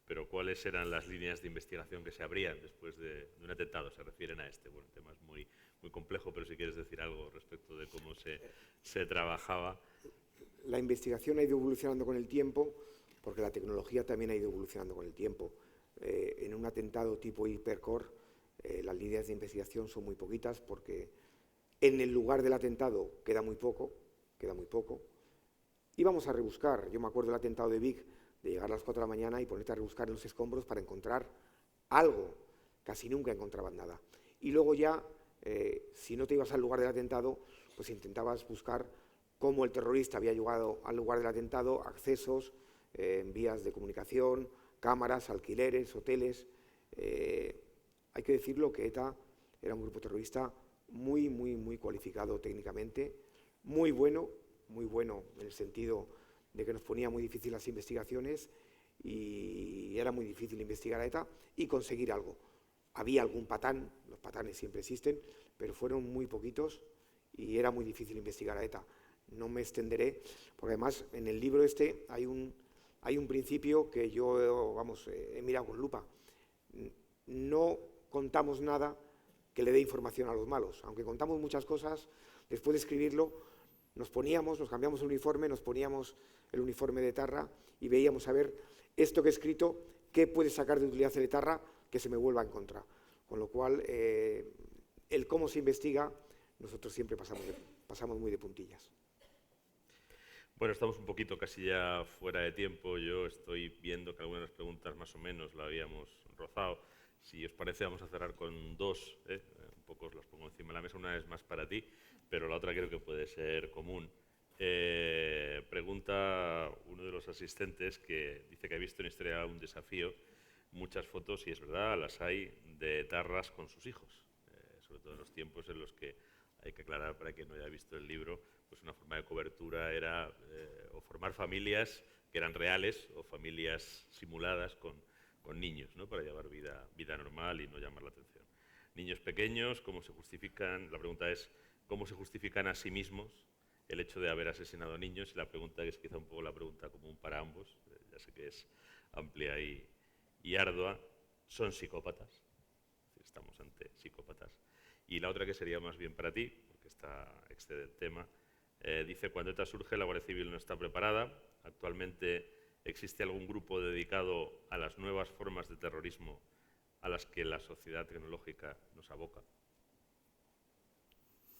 Speaker 3: pero ¿cuáles eran las líneas de investigación que se abrían después de un atentado? Se refieren a este. Bueno, el tema es muy complejo, pero si quieres decir algo respecto de cómo se trabajaba.
Speaker 4: La investigación ha ido evolucionando con el tiempo, porque la tecnología también ha ido evolucionando con el tiempo. En un atentado tipo Hipercor, las líneas de investigación son muy poquitas, porque en el lugar del atentado queda muy poco. Íbamos a rebuscar. Yo me acuerdo del atentado de Vic, de llegar a las 4 de la mañana y ponerte a rebuscar en los escombros para encontrar algo. Casi nunca encontraban nada. Y luego ya, si no te ibas al lugar del atentado, pues intentabas buscar cómo el terrorista había llegado al lugar del atentado, accesos, vías de comunicación, cámaras, alquileres, hoteles. Hay que decirlo que ETA era un grupo terrorista muy cualificado técnicamente, muy bueno en el sentido de que nos ponía muy difícil las investigaciones y era muy difícil investigar a ETA y conseguir algo. Había algún patán, los patanes siempre existen, pero fueron muy poquitos y era muy difícil investigar a ETA. No me extenderé, porque además en el libro este hay un principio que yo, he mirado con lupa. No contamos nada que le dé información a los malos, aunque contamos muchas cosas. Después de escribirlo, nos cambiamos el uniforme, nos poníamos el uniforme de etarra y veíamos a ver esto que he escrito, qué puede sacar de utilidad el etarra que se me vuelva en contra. Con lo cual, el cómo se investiga, nosotros siempre pasamos muy de puntillas.
Speaker 3: Bueno, estamos un poquito casi ya fuera de tiempo. Yo estoy viendo que algunas preguntas más o menos la habíamos rozado. Si os parece, vamos a cerrar con dos. Un poco os las pongo encima de la mesa. Una es más para ti, pero la otra creo que puede ser común. Pregunta uno de los asistentes que dice que ha visto en Historia un desafío, muchas fotos, y es verdad, las hay, de etarras con sus hijos, sobre todo en los tiempos en los que, hay que aclarar para quien no haya visto el libro, pues una forma de cobertura era o formar familias que eran reales o familias simuladas con niños, ¿no?, para llevar vida normal y no llamar la atención. Niños pequeños, ¿cómo se justifican? La pregunta es, ¿cómo se justifican a sí mismos el hecho de haber asesinado niños? Y la pregunta, que es quizá un poco la pregunta común para ambos, ya sé que es amplia y ardua, ¿son psicópatas? Estamos ante psicópatas. Y la otra, que sería más bien para ti, porque excede el tema, dice, cuando ETA surge, la Guardia Civil no está preparada. Actualmente, ¿existe algún grupo dedicado a las nuevas formas de terrorismo a las que la sociedad tecnológica nos aboca?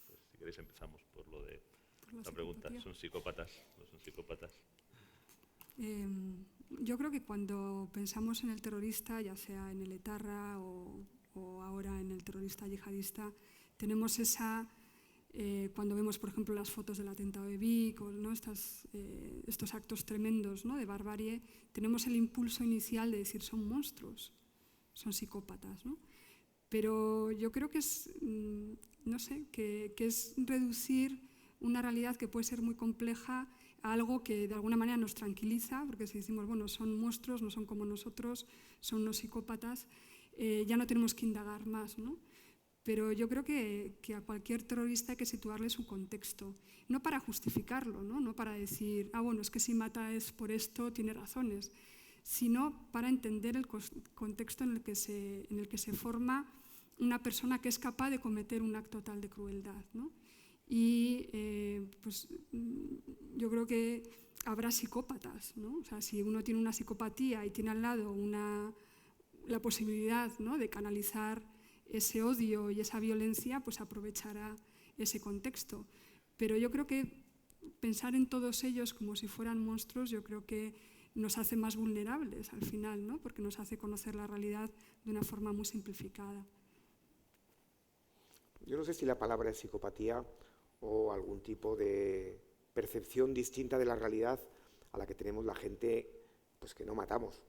Speaker 3: Pues, si queréis, empezamos por lo de la pregunta. ¿Son psicópatas? ¿No son psicópatas?
Speaker 2: Yo creo que cuando pensamos en el terrorista, ya sea en el etarra o ahora en el terrorista yihadista, tenemos cuando vemos, por ejemplo, las fotos del atentado de Vic, ¿no?, estos actos tremendos, ¿no?, de barbarie, tenemos el impulso inicial de decir, son monstruos, son psicópatas, ¿no? Pero yo creo que es, no sé, que es reducir una realidad que puede ser muy compleja a algo que de alguna manera nos tranquiliza, porque si decimos, bueno, son monstruos, no son como nosotros, son unos psicópatas, ya no tenemos que indagar más, ¿no? Pero yo creo que a cualquier terrorista hay que situarle su contexto, no para justificarlo, no para decir, bueno, es que si mata es por esto, tiene razones, sino para entender el contexto en el que se forma una persona que es capaz de cometer un acto tal de crueldad, ¿no? Y pues, yo creo que habrá psicópatas, ¿no? O sea, si uno tiene una psicopatía y tiene al lado la posibilidad, ¿no?, de canalizar ese odio y esa violencia, pues aprovechará ese contexto. Pero yo creo que pensar en todos ellos como si fueran monstruos, yo creo que nos hace más vulnerables al final, ¿no?, porque nos hace conocer la realidad de una forma muy simplificada.
Speaker 4: Yo no sé si la palabra es psicopatía o algún tipo de percepción distinta de la realidad a la que tenemos la gente, pues, que no matamos.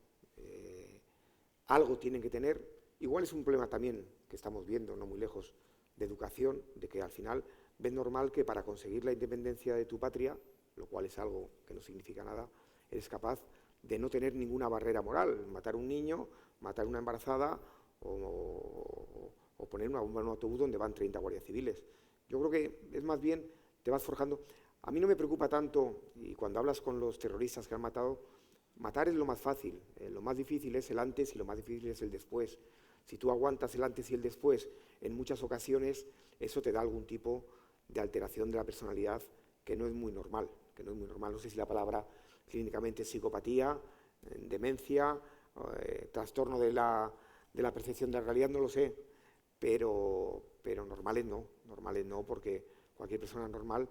Speaker 4: Algo tienen que tener. Igual es un problema también que estamos viendo, no muy lejos, de educación, de que al final ves normal que para conseguir la independencia de tu patria, lo cual es algo que no significa nada, eres capaz de no tener ninguna barrera moral, matar a un niño, matar a una embarazada o poner una bomba en un autobús donde van 30 guardias civiles. Yo creo que es más bien, te vas forjando. A mí no me preocupa tanto, y cuando hablas con los terroristas que han matado, matar es lo más fácil, lo más difícil es el antes y lo más difícil es el después. Si tú aguantas el antes y el después, en muchas ocasiones eso te da algún tipo de alteración de la personalidad que no es muy normal, No sé si la palabra clínicamente es psicopatía, demencia, trastorno de la percepción de la realidad, no lo sé, pero normales no, porque cualquier persona normal,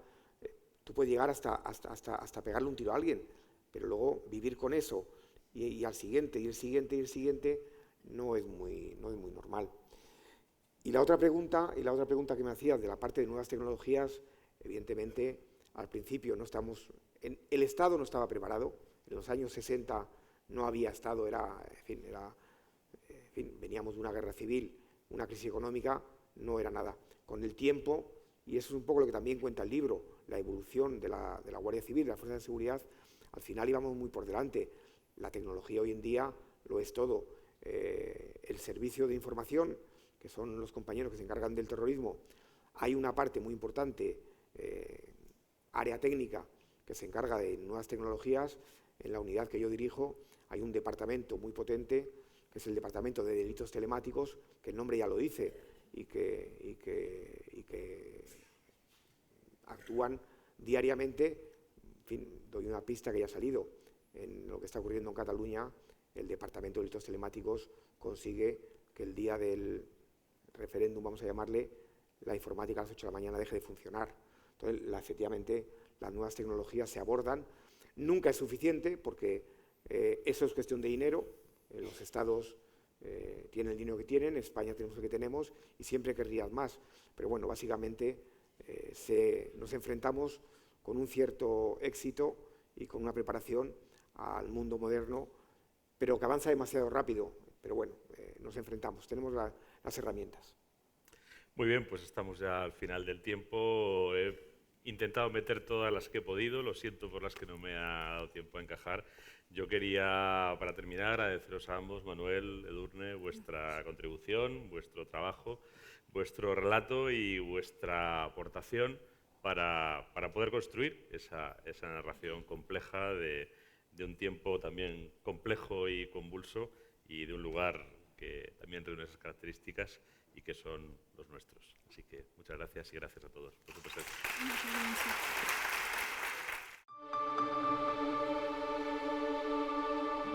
Speaker 4: tú puedes llegar hasta pegarle un tiro a alguien, pero luego vivir con eso y al siguiente, y el siguiente, y el siguiente, no es muy normal. Y la otra pregunta que me hacías de la parte de nuevas tecnologías, evidentemente, al principio el Estado no estaba preparado. En los años 60 no había Estado, veníamos de una guerra civil, una crisis económica, no era nada. Con el tiempo, y eso es un poco lo que también cuenta el libro, la evolución de la Guardia Civil, de la Fuerza de Seguridad, al final íbamos muy por delante. La tecnología hoy en día lo es todo. El servicio de información, que son los compañeros que se encargan del terrorismo, hay una parte muy importante, área técnica, que se encarga de nuevas tecnologías. En la unidad que yo dirijo hay un departamento muy potente, que es el Departamento de Delitos Telemáticos, que el nombre ya lo dice, y que actúan diariamente. En fin, doy una pista que ya ha salido. En lo que está ocurriendo en Cataluña, el Departamento de Delitos Telemáticos consigue que el día del referéndum, vamos a llamarle, la informática a las 8 de la mañana deje de funcionar. Entonces, efectivamente, las nuevas tecnologías se abordan. Nunca es suficiente porque eso es cuestión de dinero. Los estados tienen el dinero que tienen, en España tenemos lo que tenemos y siempre querrías más. Pero bueno, básicamente nos enfrentamos con un cierto éxito y con una preparación al mundo moderno, pero que avanza demasiado rápido. Pero bueno, nos enfrentamos, tenemos las herramientas.
Speaker 3: Muy bien, pues estamos ya al final del tiempo. He intentado meter todas las que he podido, lo siento por las que no me ha dado tiempo a encajar. Yo quería, para terminar, agradeceros a ambos, Manuel, Edurne, vuestra contribución, vuestro trabajo, vuestro relato y vuestra aportación para poder construir esa narración compleja de un tiempo también complejo y convulso y de un lugar que también reúne esas características y que son los nuestros. Así que muchas gracias y gracias a todos por su presencia.
Speaker 2: Muchas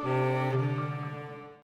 Speaker 2: gracias.